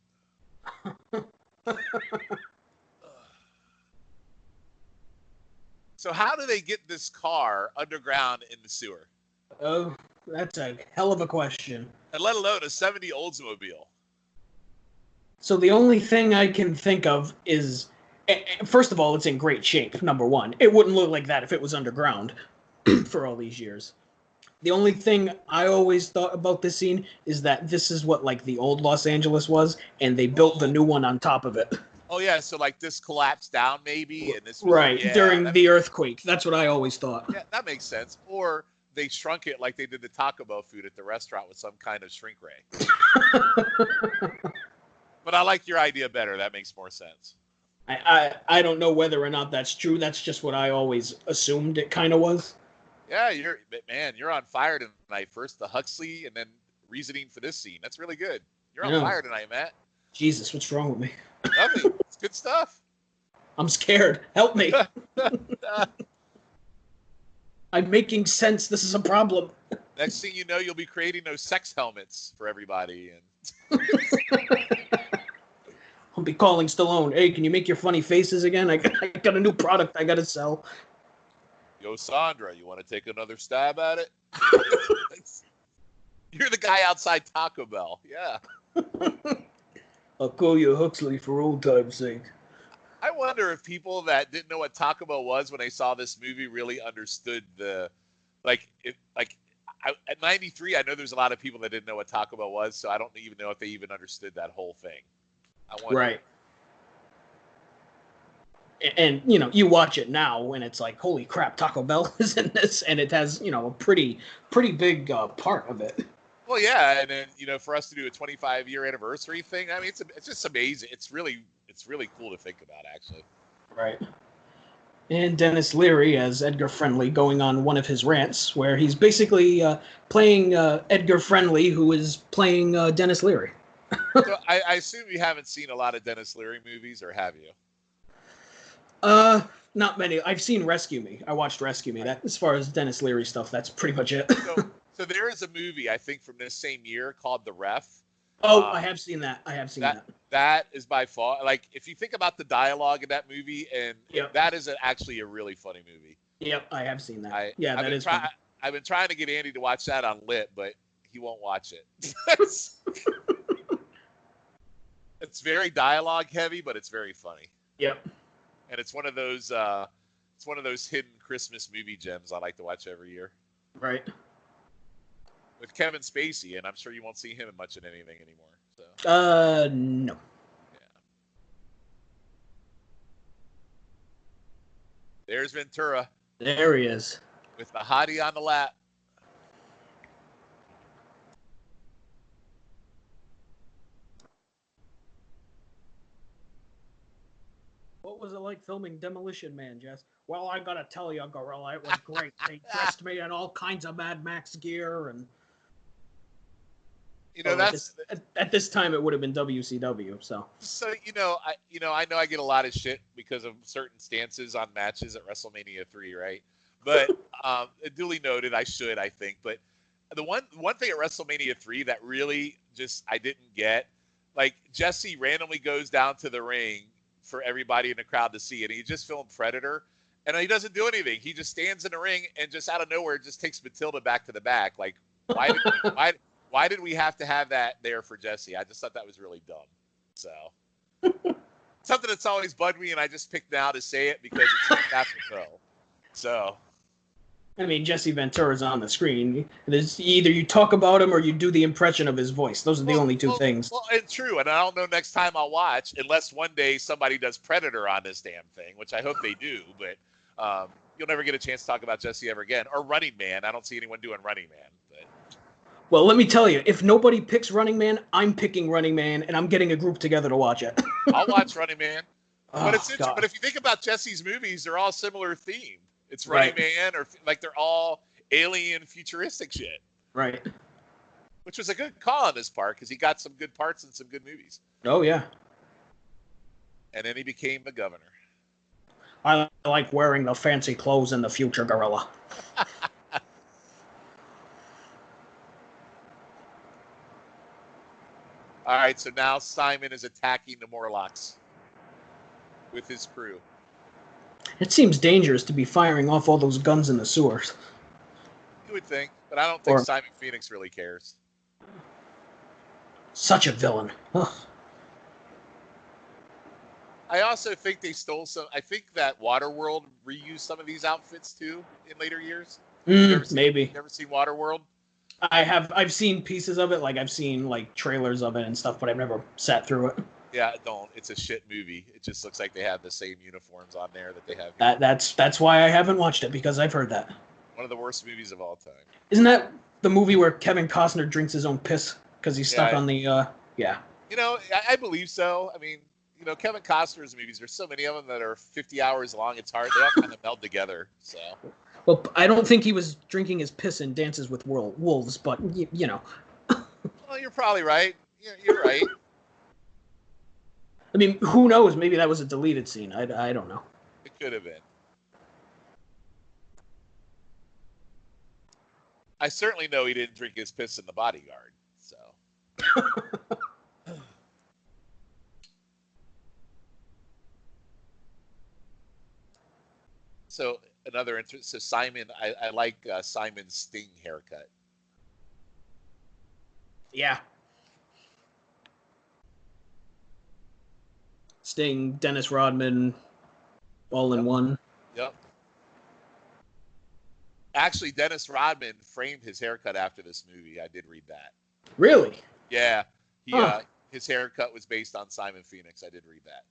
So how do they get this car underground in the sewer? oh, that's a hell of a question. And let alone a 70 Oldsmobile. So the only thing I can think of is, first of all, it's in great shape, number one. It wouldn't look like that if it was underground for all these years. The only thing I always thought about this scene is that this is what, like, the old Los Angeles was, and they built the new one on top of it. Oh, yeah, so, like, this collapsed down, maybe? And this was, Right, yeah, during the earthquake. That's what I always thought. Yeah, that makes sense. Or they shrunk it like they did the Taco Bell food at the restaurant with some kind of shrink ray. But I like your idea better. That makes more sense. I don't know whether or not that's true. That's just what I always assumed it kind of was. Yeah, you're on fire tonight. First the Huxley, and then reasoning for this scene. That's really good. You're on fire tonight, Matt. Jesus, what's wrong with me? Nothing. It's good stuff. I'm scared. Help me. I'm making sense. This is a problem. Next thing you know, you'll be creating those sex helmets for everybody. And I'll be calling Stallone. Hey, can you make your funny faces again? I got a new product I got to sell. Yo, Sandra, you want to take another stab at it? You're the guy outside Taco Bell. Yeah. I'll call you Huxley for old time's sake. I wonder if people that didn't know what Taco Bell was when they saw this movie really understood at 93, I know there's a lot of people that didn't know what Taco Bell was, so I don't even know if they even understood that whole thing. I wonder. Right. And, you know, you watch it now and it's like, holy crap, Taco Bell is in this. And it has, you know, a pretty big part of it. Well, yeah. And then, you know, for us to do a 25-year anniversary thing, I mean, it's just amazing. It's really cool to think about, actually. Right. And Dennis Leary as Edgar Friendly going on one of his rants where he's basically playing Edgar Friendly, who is playing Dennis Leary. So I assume you haven't seen a lot of Dennis Leary movies, or have you? Not many. I've seen Rescue Me. I watched Rescue Me. That, as far as Dennis Leary stuff, that's pretty much it. So there is a movie, I think, from this same year called The Ref. Oh, I have seen that. That is by far, like, if you think about the dialogue in that movie, and Yep. that is actually a really funny movie. Yep, I have seen that. I've been trying to get Andy to watch that on Lit, but he won't watch it. It's very dialogue heavy, but it's very funny. Yep. And it's one of those hidden Christmas movie gems I like to watch every year. Right. With Kevin Spacey, and I'm sure you won't see him in much of anything anymore. So. No. Yeah. There's Ventura. There he is. With the hottie on the lap. What was it like filming Demolition Man, Jess? Well, I gotta tell you, Gorilla, it was great. They dressed me in all kinds of Mad Max gear, and you know at this time it would have been WCW. So I know I get a lot of shit because of certain stances on matches at WrestleMania 3, right? But duly noted, I think. But the one thing at WrestleMania 3 that really just I didn't get, like, Jesse randomly goes down to the ring for everybody in the crowd to see, and he just filmed Predator, And he doesn't do anything. He just stands in the ring and just out of nowhere just takes Matilda back to the back. Like, why did we have to have that there for Jesse? I just thought that was really dumb. So something that's always bugged me, and I just picked now to say it because it's apropos. So. I mean, Jesse Ventura's on the screen. There's either you talk about him or you do the impression of his voice. Those are the only two things. Well, it's true, and I don't know next time I'll watch, unless one day somebody does Predator on this damn thing, which I hope they do, but you'll never get a chance to talk about Jesse ever again. Or Running Man. I don't see anyone doing Running Man. But. Well, let me tell you, if nobody picks Running Man, I'm picking Running Man, and I'm getting a group together to watch it. I'll watch Running Man. But God. But if you think about Jesse's movies, they're all similar themed. It's Running Man, or like they're all alien futuristic shit. Right. Which was a good call on his part because he got some good parts in some good movies. Oh, yeah. And then he became the governor. I like wearing the fancy clothes in the future, Gorilla. All right, so now Simon is attacking the Morlocks with his crew. It seems dangerous to be firing off all those guns in the sewers. You would think, but I don't think Simon Phoenix really cares. Such a villain. Ugh. I also think they stole some. I think that Waterworld reused some of these outfits too in later years. Maybe. Never seen Waterworld? I've seen pieces of it, like I've seen like trailers of it and stuff, but I've never sat through it. Yeah, don't. It's a shit movie. It just looks like they have the same uniforms on there that they have here. That's why I haven't watched it, because I've heard that. One of the worst movies of all time. Isn't that the movie where Kevin Costner drinks his own piss because he's stuck on the yeah. You know, I believe so. I mean, you know, Kevin Costner's movies, there's so many of them that are 50 hours long. It's hard. They all kind of meld together. So. Well, I don't think he was drinking his piss in Dances with Wolves, but you know. Well, you're probably right. You're right. I mean, who knows? Maybe that was a deleted scene. I don't know. It could have been. I certainly know he didn't drink his piss in The Bodyguard. So. So another interest. So Simon, I like Simon's Sting haircut. Yeah. Sting, Dennis Rodman, all in one. Yep. Actually, Dennis Rodman framed his haircut after this movie. I did read that. Really? Yeah. His haircut was based on Simon Phoenix. I did read that.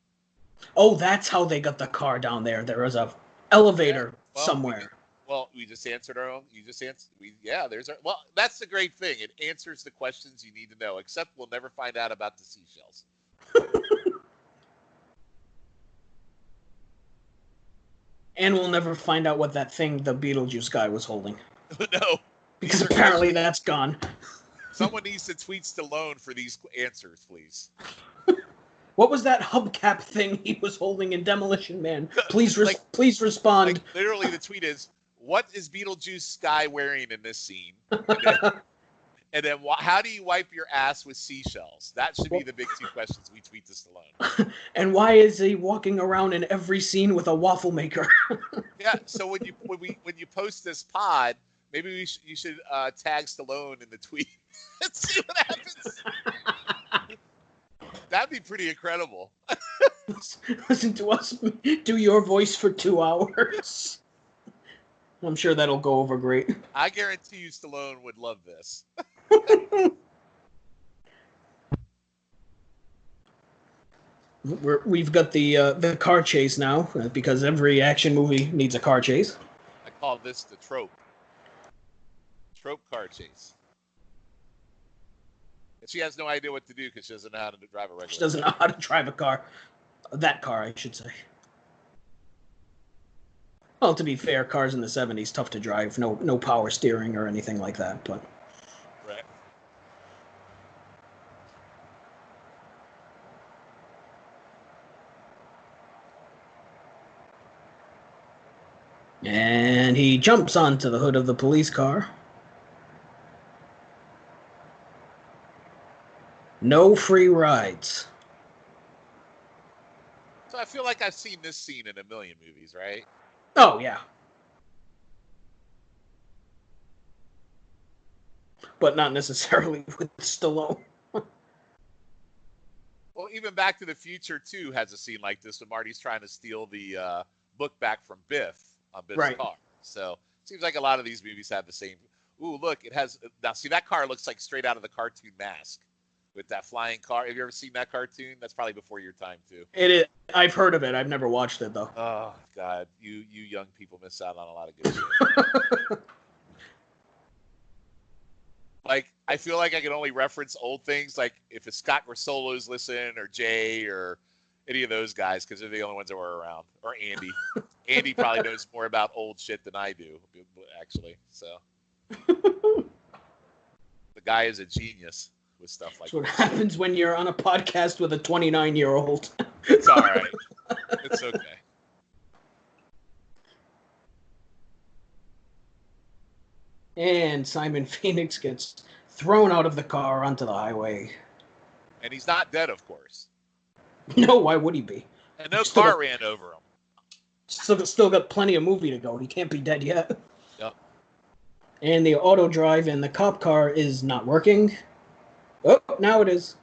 Oh, that's how they got the car down there. There was a elevator somewhere. We just answered our own. You just answered. Well, that's the great thing. It answers the questions you need to know. Except we'll never find out about the seashells. And we'll never find out what that thing the Beetlejuice guy was holding. No. Because apparently that's gone. Someone needs to tweet Stallone for these answers, please. What was that hubcap thing he was holding in Demolition Man? Please respond. Like, literally, the tweet is, what is Beetlejuice guy wearing in this scene? And then how do you wipe your ass with seashells? That should be the big two questions we tweet to Stallone. And why is he walking around in every scene with a waffle maker? Yeah, so when you post this pod, maybe you should tag Stallone in the tweet and see what happens. That'd be pretty incredible. Listen to us do your voice for 2 hours. I'm sure that'll go over great. I guarantee you Stallone would love this. We've got the car chase now, because every action movie needs a car chase. I call this the trope. Trope car chase. And she has no idea what to do because she doesn't know how to drive a regular car. She doesn't know how to drive a car. That car, I should say. Well, to be fair, cars in the 70s, tough to drive. No power steering or anything like that, but... Right. And he jumps onto the hood of the police car. No free rides. So I feel like I've seen this scene in a million movies, right? Oh, yeah. But not necessarily with Stallone. Well, even Back to the Future 2 has a scene like this when Marty's trying to steal the book back from Biff on Biff's Right. car. So it seems like a lot of these movies have the same. Ooh, look, it has. Now, see, that car looks like straight out of the cartoon Mask with that flying car. Have you ever seen that cartoon? That's probably before your time, too. It is. I've heard of it. I've never watched it, though. Oh, God. You young people miss out on a lot of good shit. Like, I feel like I can only reference old things, like if it's Scott Grisolo's listening or Jay or any of those guys, because they're the only ones that were around. Or Andy. Andy probably knows more about old shit than I do, actually. So the guy is a genius with stuff like That's what this. happens when you're on a podcast with a 29-year-old. It's all right. It's okay. And Simon Phoenix gets thrown out of the car onto the highway. And he's not dead, of course. No, why would he be? And no car ran over him. Still got plenty of movie to go. He can't be dead yet. Yep. And the auto drive in the cop car is not working. Oh, now it is.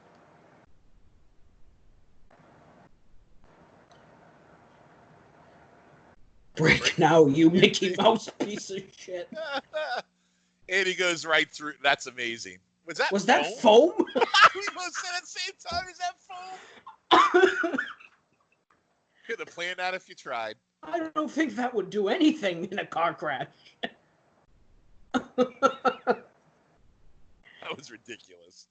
Break now, you Mickey Mouse piece of shit. And he goes right through. That's amazing. Was that foam? We both said at the same time. Is that foam? Could have planned that if you tried. I don't think that would do anything in a car crash. That was ridiculous.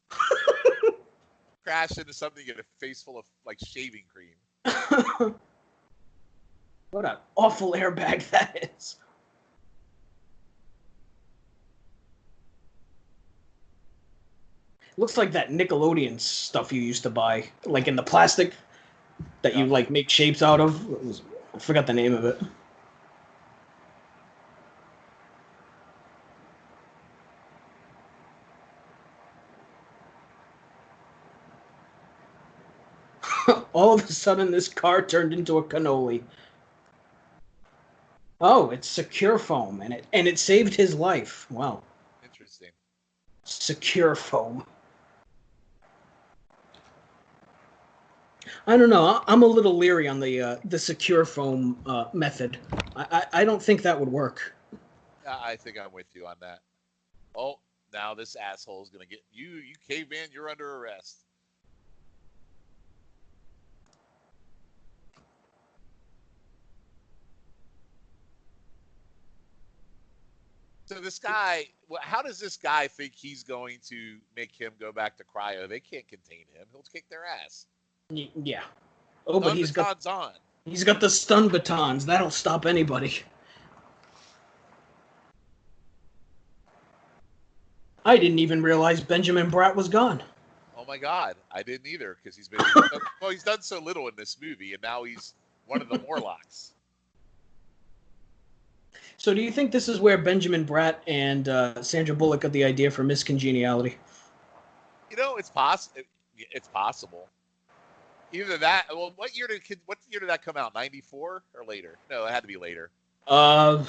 Crash into something in a face full of like shaving cream. What an awful airbag that is. Looks like that Nickelodeon stuff you used to buy, like in the plastic that you like make shapes out of. I forgot the name of it. All of a sudden, this car turned into a cannoli. Oh, it's secure foam, and it saved his life. Wow. Interesting. Secure foam. I don't know. I'm a little leery on the secure foam method. I don't think that would work. I think I'm with you on that. Oh, now this asshole is gonna get you. You caveman, you're under arrest. So this guy, how does this guy think he's going to make him go back to cryo? They can't contain him. He'll kick their ass. Yeah. Oh, but he's got the stun batons. That'll stop anybody. I didn't even realize Benjamin Bratt was gone. Oh my God, I didn't either because he's done so little in this movie, and now he's one of the Morlocks. So, do you think this is where Benjamin Bratt and Sandra Bullock got the idea for Miss Congeniality? You know, it's possible. It's possible. Either that. Well, what year did that come out? 94 or later? No, it had to be later. That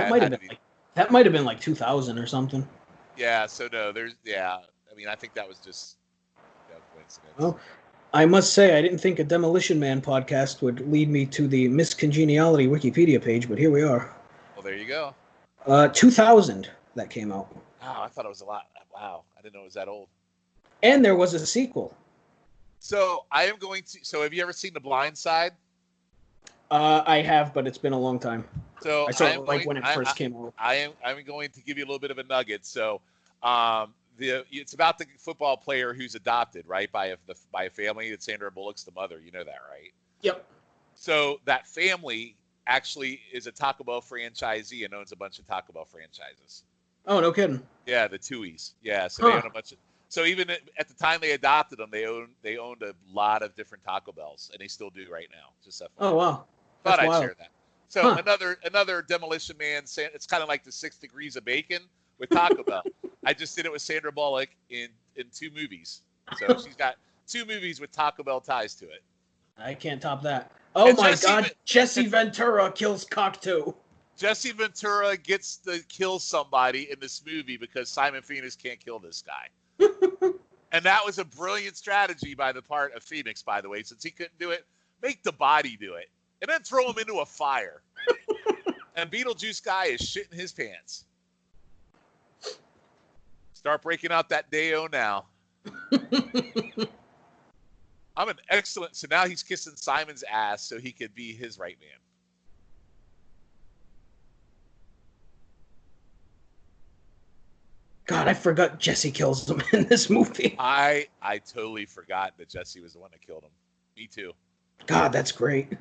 might have been like 2000 or something. Yeah. So no, I mean, I think that was just coincidence. Well, I must say, I didn't think a Demolition Man podcast would lead me to the Miss Congeniality Wikipedia page, but here we are. Well, there you go. 2000 that came out. Wow, I thought it was a lot. Wow, I didn't know it was that old. And there was a sequel. So I am going to. So have you ever seen The Blind Side? I have, but it's been a long time. So I saw it when it first came out. I'm going to give you a little bit of a nugget. So, it's about the football player who's adopted, right, by a family. That Sandra Bullock's the mother. You know that, right? Yep. So that family actually is a Taco Bell franchisee and owns a bunch of Taco Bell franchises. Oh, no kidding. Yeah, the Tuies. Yeah, so they own a bunch of. So even at the time they adopted them, they owned a lot of different Taco Bells, and they still do right now. Just FYI. Oh wow. Thought I'd share that. So another Demolition Man. It's kind of like the 6 Degrees of Bacon with Taco Bell. I just did it with Sandra Bullock in 2 movies. So she's got 2 movies with Taco Bell ties to it. I can't top that. Oh And my God, Jesse Ventura kills Cocteau. Jesse Ventura gets to kill somebody in this movie because Simon Phoenix can't kill this guy. And that was a brilliant strategy by the part of Phoenix, by the way. Since he couldn't do it, make the body do it. And then throw him into a fire. And Beetlejuice guy is shitting his pants. Start breaking out that Deo now. I'm an excellent. So now he's kissing Simon's ass so he could be his right man. God, I forgot Jesse kills him in this movie. I totally forgot that Jesse was the one that killed him. Me too. God, that's great.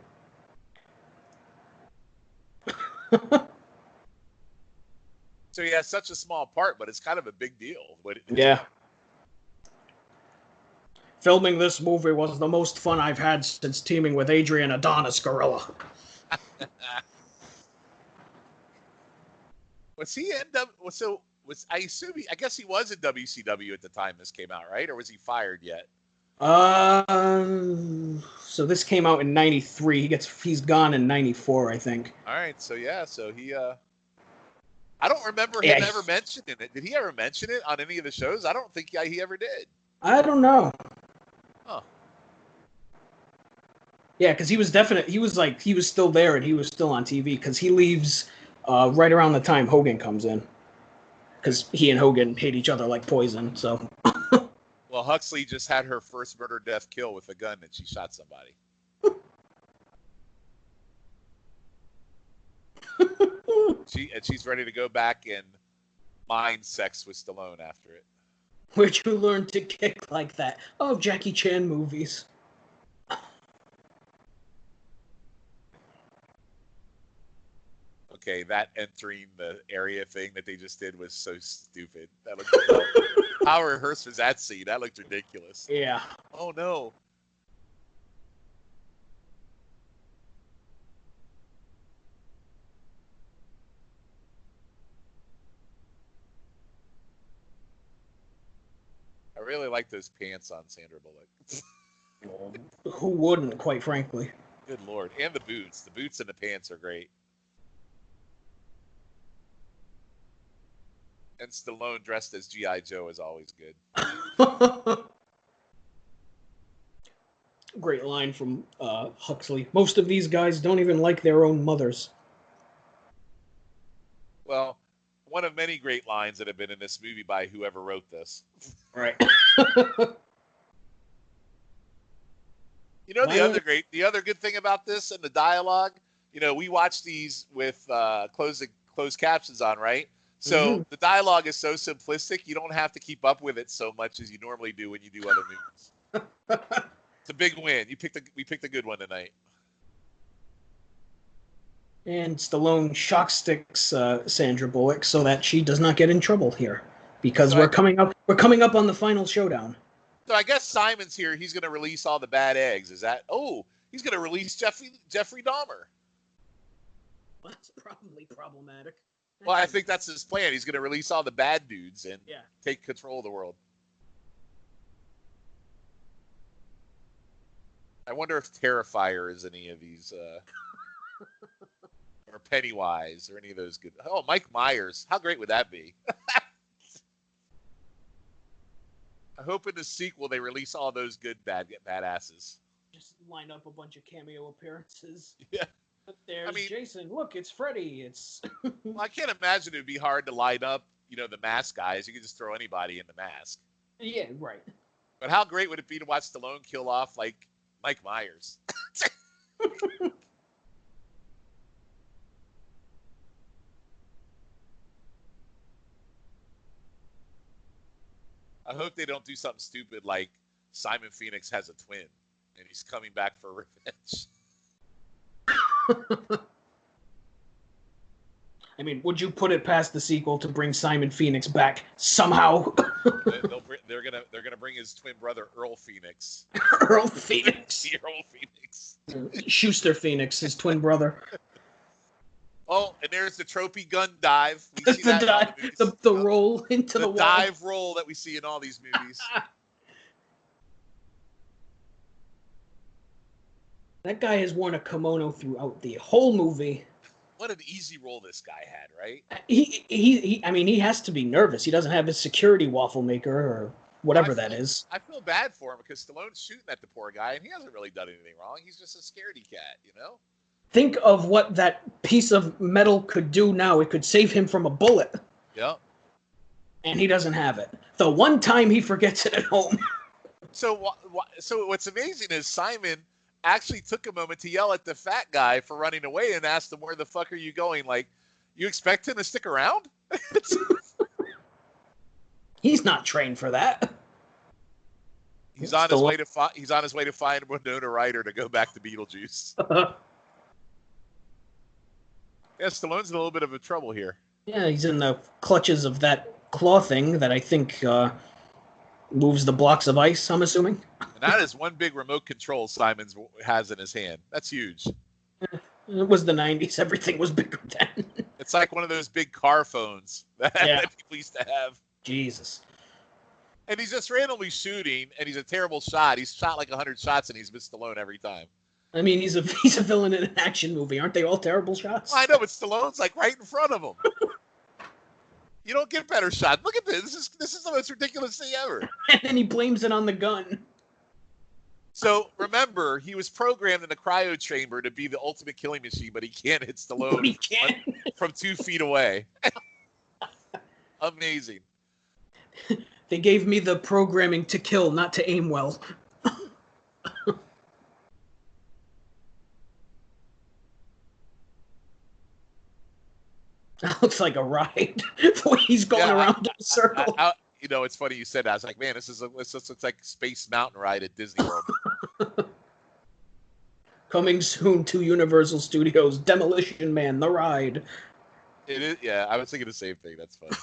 So he has such a small part, but it's kind of a big deal. Yeah. Filming this movie was the most fun I've had since teaming with Adrian Adonis Gorilla. Was he in I assume I guess he was in WCW at the time this came out, right? Or was he fired yet? So this came out in '93. He's gone in '94, I think. All right, so yeah, so he I don't remember him ever mentioning it. Did he ever mention it on any of the shows? I don't think he ever did. I don't know. Huh. Yeah, because he was still there and he was still on TV because he leaves right around the time Hogan comes in. Because he and Hogan hate each other like poison, so. Well, Huxley just had her first murder, death, kill with a gun and she shot somebody. She's ready to go back and mind sex with Stallone after it. Where'd you learn to kick like that? Oh, Jackie Chan movies. Okay, that entering the area thing that they just did was so stupid. That looked how rehearsed was that scene? That looked ridiculous. Yeah. Oh no. I really like those pants on Sandra Bullock. Who wouldn't, quite frankly? Good Lord. And the boots. The boots and the pants are great. And Stallone dressed as G.I. Joe is always good. Great line from Huxley. Most of these guys don't even like their own mothers. Well, one of many great lines that have been in this movie by whoever wrote this. Right. You know, the other good thing about this and the dialogue, you know, we watch these with closed captions on, right? So the dialogue is so simplistic, you don't have to keep up with it so much as you normally do when you do other movies. It's a big win. We picked a good one tonight. And Stallone shock sticks Sandra Bullock so that she does not get in trouble here, because we're coming up on the final showdown. So I guess Simon's here. He's going to release all the bad eggs. Is that? Oh, he's going to release Jeffrey Dahmer. Well, that's probably problematic. Well, I think that's his plan. He's going to release all the bad dudes and Yeah. take control of the world. I wonder if Terrifier is any of these, or Pennywise, or any of those good. Oh, Mike Myers. How great would that be? I hope in the sequel they release all those good badasses. Just line up a bunch of cameo appearances. Yeah. There's Jason. Look, it's Freddy. It's. Well, I can't imagine it would be hard to line up, you know, the mask guys. You could just throw anybody in the mask. Yeah, right. But how great would it be to watch Stallone kill off, like, Mike Myers? I hope they don't do something stupid like Simon Phoenix has a twin and he's coming back for revenge. I mean, would you put it past the sequel to bring Simon Phoenix back somehow? They're gonna bring his twin brother Earl Phoenix. Earl Phoenix. Earl Phoenix. Schuster Phoenix, his twin brother. Oh, and there's the trophy gun dive. We see the that dive, the roll into the wall. Dive roll that we see in all these movies. That guy has worn a kimono throughout the whole movie. What an easy role this guy had, right? I mean, he has to be nervous. He doesn't have his security waffle maker or whatever that is. I feel bad for him because Stallone's shooting at the poor guy, and he hasn't really done anything wrong. He's just a scaredy cat, you know? Think of what that piece of metal could do now. It could save him from a bullet. Yep. And he doesn't have it. The one time he forgets it at home. So what's amazing is Simon actually took a moment to yell at the fat guy for running away and asked him, "Where the fuck are you going? Like, you expect him to stick around?" He's not trained for that. He's on his way to find Winona Ryder to go back to Beetlejuice. Yeah, Stallone's in a little bit of a trouble here. Yeah, he's in the clutches of that claw thing that I think moves the blocks of ice, I'm assuming. And that is one big remote control Simon has in his hand. That's huge. It was the 90s. Everything was bigger then. It's like one of those big car phones that people used to have. Jesus. And he's just randomly shooting, and he's a terrible shot. He's shot like 100 shots, and he's missed Stallone every time. I mean, he's a villain in an action movie. Aren't they all terrible shots? Well, I know, but Stallone's like right in front of him. You don't get better shots. Look at this. This is the most ridiculous thing ever. And then he blames it on the gun. So remember, he was programmed in a cryo chamber to be the ultimate killing machine, but he can't hit Stallone He can't. from 2 feet away. Amazing. They gave me the programming to kill, not to aim well. That looks like a ride. The way he's going around in a circle. You know, it's funny you said that. I was like, man, it's like Space Mountain Ride at Disney World. Coming soon to Universal Studios, Demolition Man, the ride. It is, yeah. I was thinking the same thing. That's funny.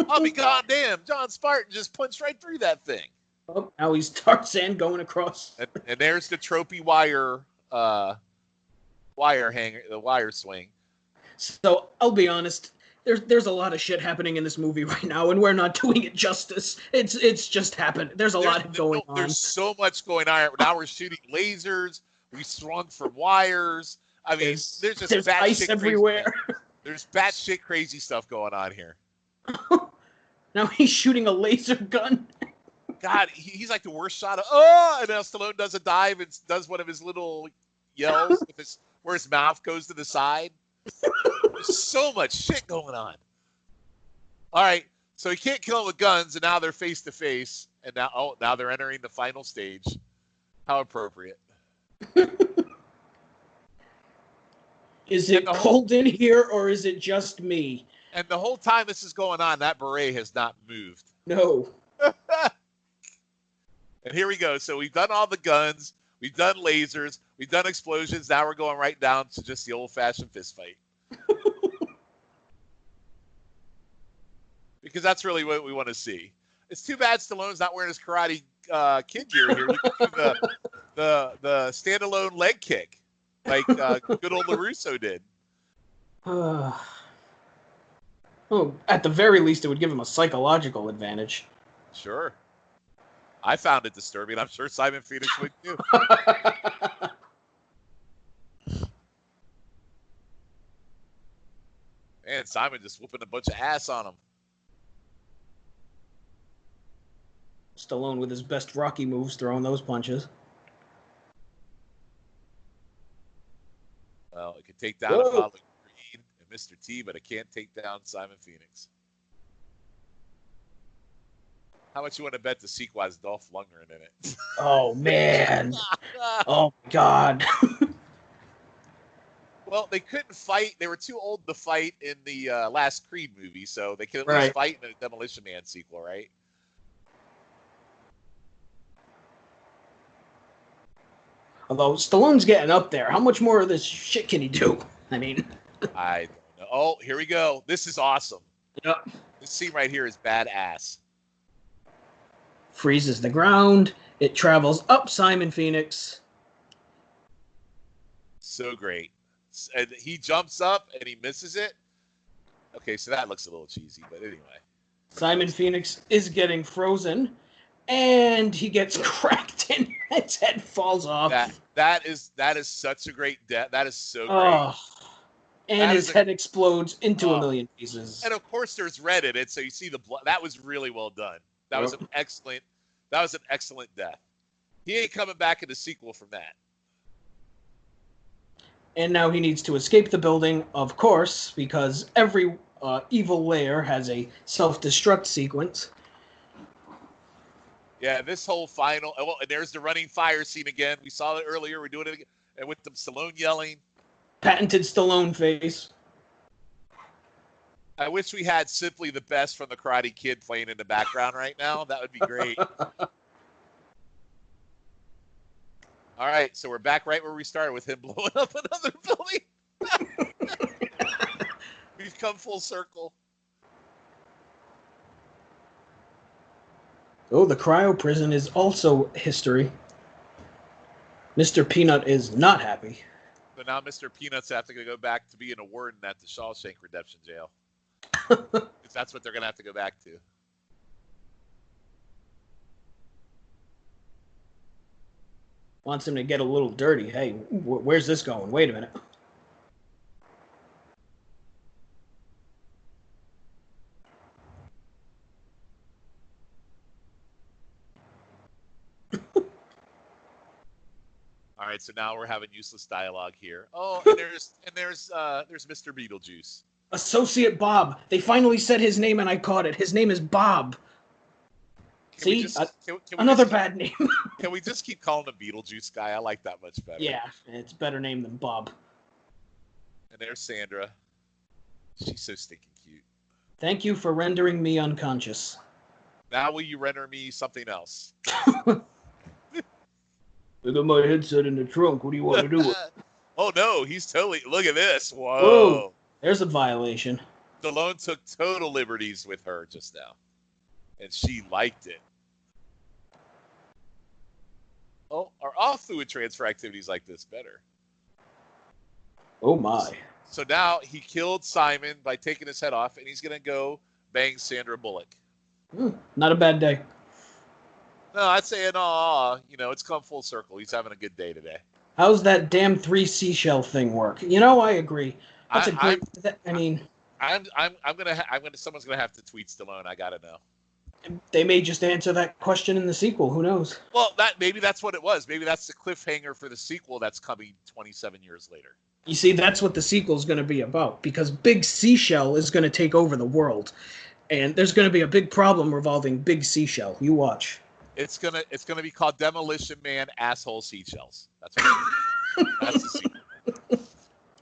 I'll be goddamn. John Spartan just punched right through that thing. Oh, now he's Tarzan going across. And there's the trophy wire hanger, the wire swing. So I'll be honest. There's a lot of shit happening in this movie right now, and we're not doing it justice. It's just happened. There's a lot going on. There's so much going on. Now we're shooting lasers. We swung from wires. I mean, there's ice everywhere. There's batshit crazy stuff going on here. Now he's shooting a laser gun. God, he's like the worst shot of. Oh, and now Stallone does a dive and does one of his little yells where his mouth goes to the side. There's so much shit going on. All right, so he can't kill him with guns, and now they're face to face, and now they're entering the final stage. How appropriate. Is it cold in here, or is it just me? And the whole time this is going on, that beret has not moved. No. And here we go. So we've done all the guns. We've done lasers. We've done explosions. Now we're going right down to just the old-fashioned fist fight. Because that's really what we want to see. It's too bad Stallone's not wearing his Karate Kid gear here. You can do the standalone leg kick like good old LaRusso did. Oh, at the very least, it would give him a psychological advantage. Sure. I found it disturbing. I'm sure Simon Phoenix would too. Man, Simon just whooping a bunch of ass on him. Stallone with his best Rocky moves throwing those punches. Well, it can take down Apollo Creed and Mr. T, but it can't take down Simon Phoenix. How much you want to bet the sequel has Dolph Lundgren in it? Oh, man. Oh, God. Well, they couldn't fight. They were too old to fight in the last Creed movie, so they could at least fight in a Demolition Man sequel, right? Although Stallone's getting up there. How much more of this shit can he do? I mean... I don't know. Oh, here we go. This is awesome. Yep. This scene right here is badass. Freezes the ground. It travels up Simon Phoenix. So great. And he jumps up and he misses it. Okay, so that looks a little cheesy, but anyway. Simon Phoenix is getting frozen, and he gets cracked in his head falls off. That is such a great death. That is so great. Oh. And his head explodes into a million pieces. And of course, there's red in it, so you see the blood. That was really well done. That was an excellent death. He ain't coming back in the sequel from that. And now he needs to escape the building, of course, because every evil lair has a self-destruct sequence. Yeah, this whole final. Oh, and there's the running fire scene again. We saw it earlier. We're doing it again, and with the Stallone yelling. Patented Stallone face. I wish we had Simply the Best from the Karate Kid playing in the background right now. That would be great. All right, so we're back right where we started with him blowing up another building. We've come full circle. Oh, the cryo prison is also history. Mr. Peanut is not happy. But now Mr. Peanuts have to go back to being a warden at the Shawshank Redemption Jail. Because that's what they're going to have to go back to. Wants him to get a little dirty. Hey, where's this going? Wait a minute. All right, so now we're having useless dialogue here. Oh, and there's Mr. Beetlejuice. Associate Bob. They finally said his name and I caught it. His name is Bob. See? Another bad name. Can we just keep calling him Beetlejuice guy? I like that much better. Yeah, it's a better name than Bob. And there's Sandra. She's so stinking cute. Thank you for rendering me unconscious. Now will you render me something else? I got my headset in the trunk. What do you want to do with it? Oh, no. He's totally... Look at this. Whoa. Whoa. There's a violation. Stallone took total liberties with her just now. And she liked it. Oh, are all fluid transfer activities like this better? Oh, my. So now he killed Simon by taking his head off, and he's going to go bang Sandra Bullock. Not a bad day. No, I'd say, it's come full circle. He's having a good day today. How's that damn 3 seashell thing work? I agree. That's a great. Someone's gonna have to tweet Stallone. I gotta know. They may just answer that question in the sequel. Who knows? Well, maybe that's what it was. Maybe that's the cliffhanger for the sequel that's coming 27 years later. You see, that's what the sequel is going to be about, because Big Seashell is going to take over the world, and there's going to be a big problem revolving Big Seashell. You watch. It's gonna be called Demolition Man Asshole Seashells. That's what that's the sequel.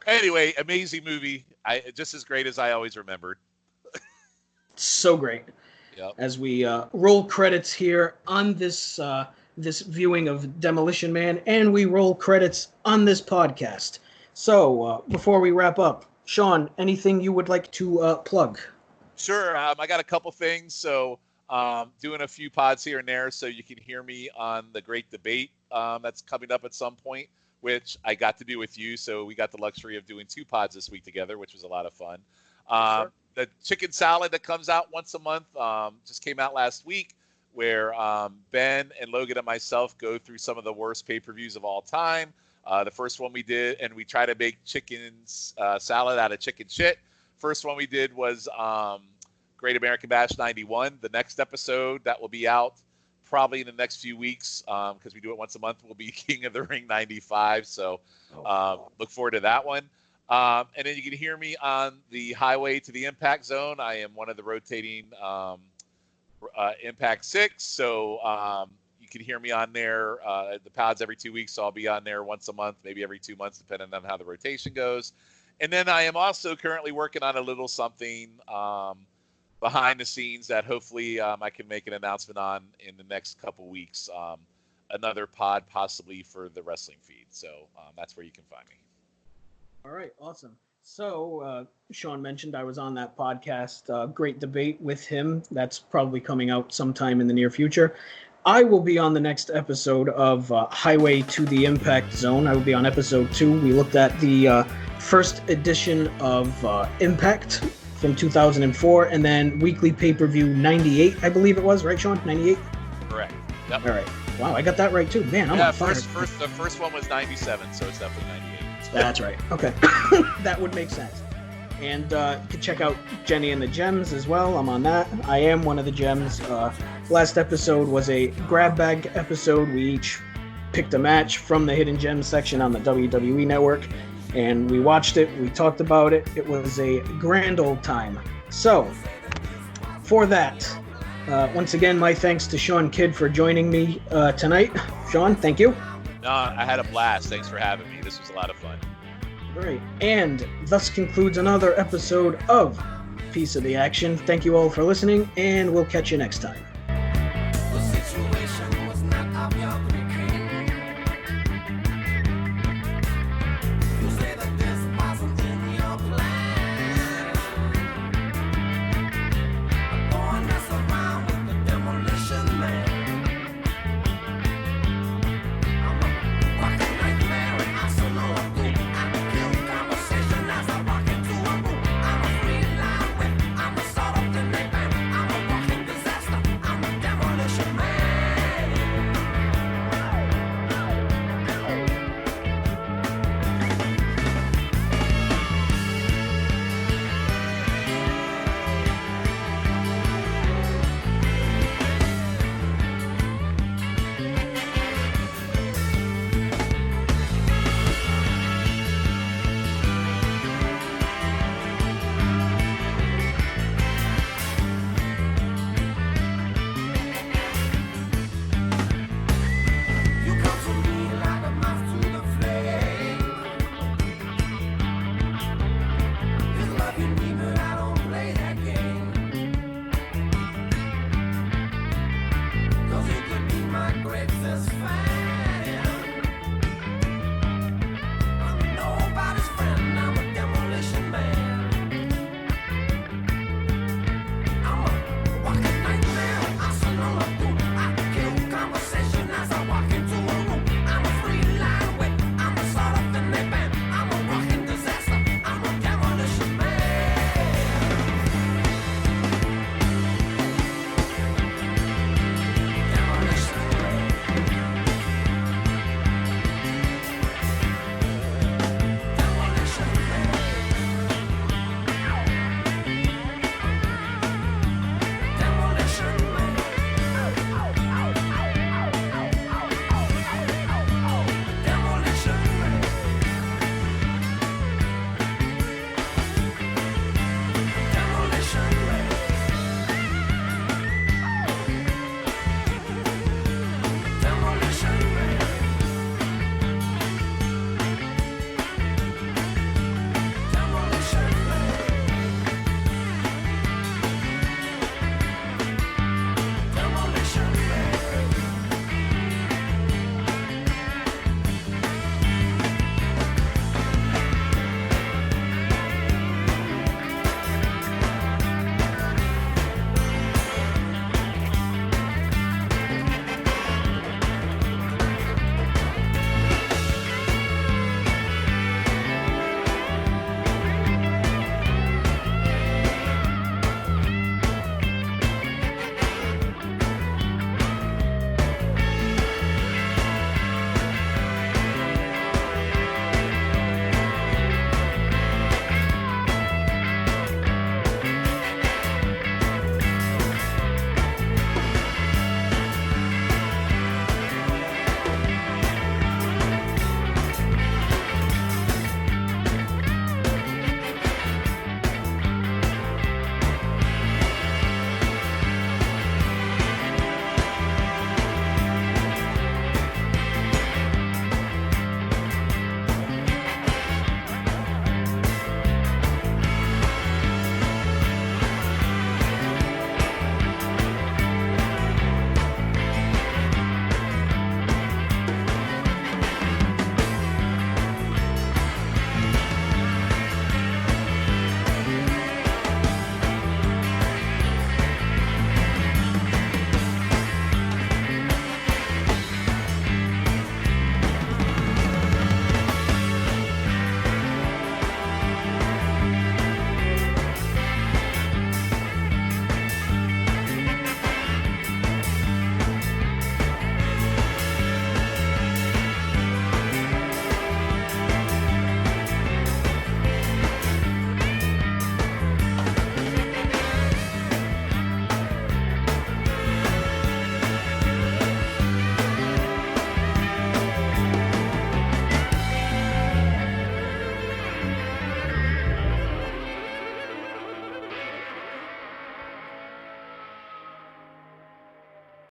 Anyway, amazing movie. Just as great as I always remembered. So great. Yep. As we roll credits here on this this viewing of Demolition Man, and we roll credits on this podcast. So before we wrap up, Shawn, anything you would like to plug? Sure. I got a couple things. So doing a few pods here and there so you can hear me on the great debate that's coming up at some point, which I got to do with you. So we got the luxury of doing 2 pods this week together, which was a lot of fun. Sure. The chicken salad that comes out once a month just came out last week, where Ben and Logan and myself go through some of the worst pay-per-views of all time. The first one we did, and we try to make chicken salad out of chicken shit. First one we did was Great American Bash 91. The next episode that will be out probably in the next few weeks, because we do it once a month, will be King of the Ring 95. So look forward to that one. And then you can hear me on the Highway to the Impact Zone. I am one of the rotating Impact 6. So you can hear me on there, the pods every 2 weeks. So I'll be on there once a month, maybe every 2 months, depending on how the rotation goes. And then I am also currently working on a little something behind the scenes that hopefully I can make an announcement on in the next couple weeks. Another pod possibly for the wrestling feed. So that's where you can find me. All right, awesome. So Shawn mentioned I was on that podcast, Great Debate with him. That's probably coming out sometime in the near future. I will be on the next episode of Highway to the Impact Zone. I will be on episode 2. We looked at the first edition of Impact from 2004, and then weekly pay-per-view 98, I believe it was, right, Shawn? 98? Correct. Yep. All right. Wow, I got that right too. Man, I'm Yeah, on fire. the first one was 97, so it's definitely 98. That's right. Okay. That would make sense. And you can check out Jenny and the Gems as well. I'm on that. I am one of the Gems. Last episode was a grab bag episode. We each picked a match from the Hidden Gems section on the WWE Network, and we watched it. We talked about it. It was a grand old time. So, for that, once again, my thanks to Shawn Kidd for joining me tonight. Shawn, thank you. No, I had a blast. Thanks for having me. This was a lot of fun. Great. And thus concludes another episode of Piece of the Action. Thank you all for listening, and we'll catch you next time.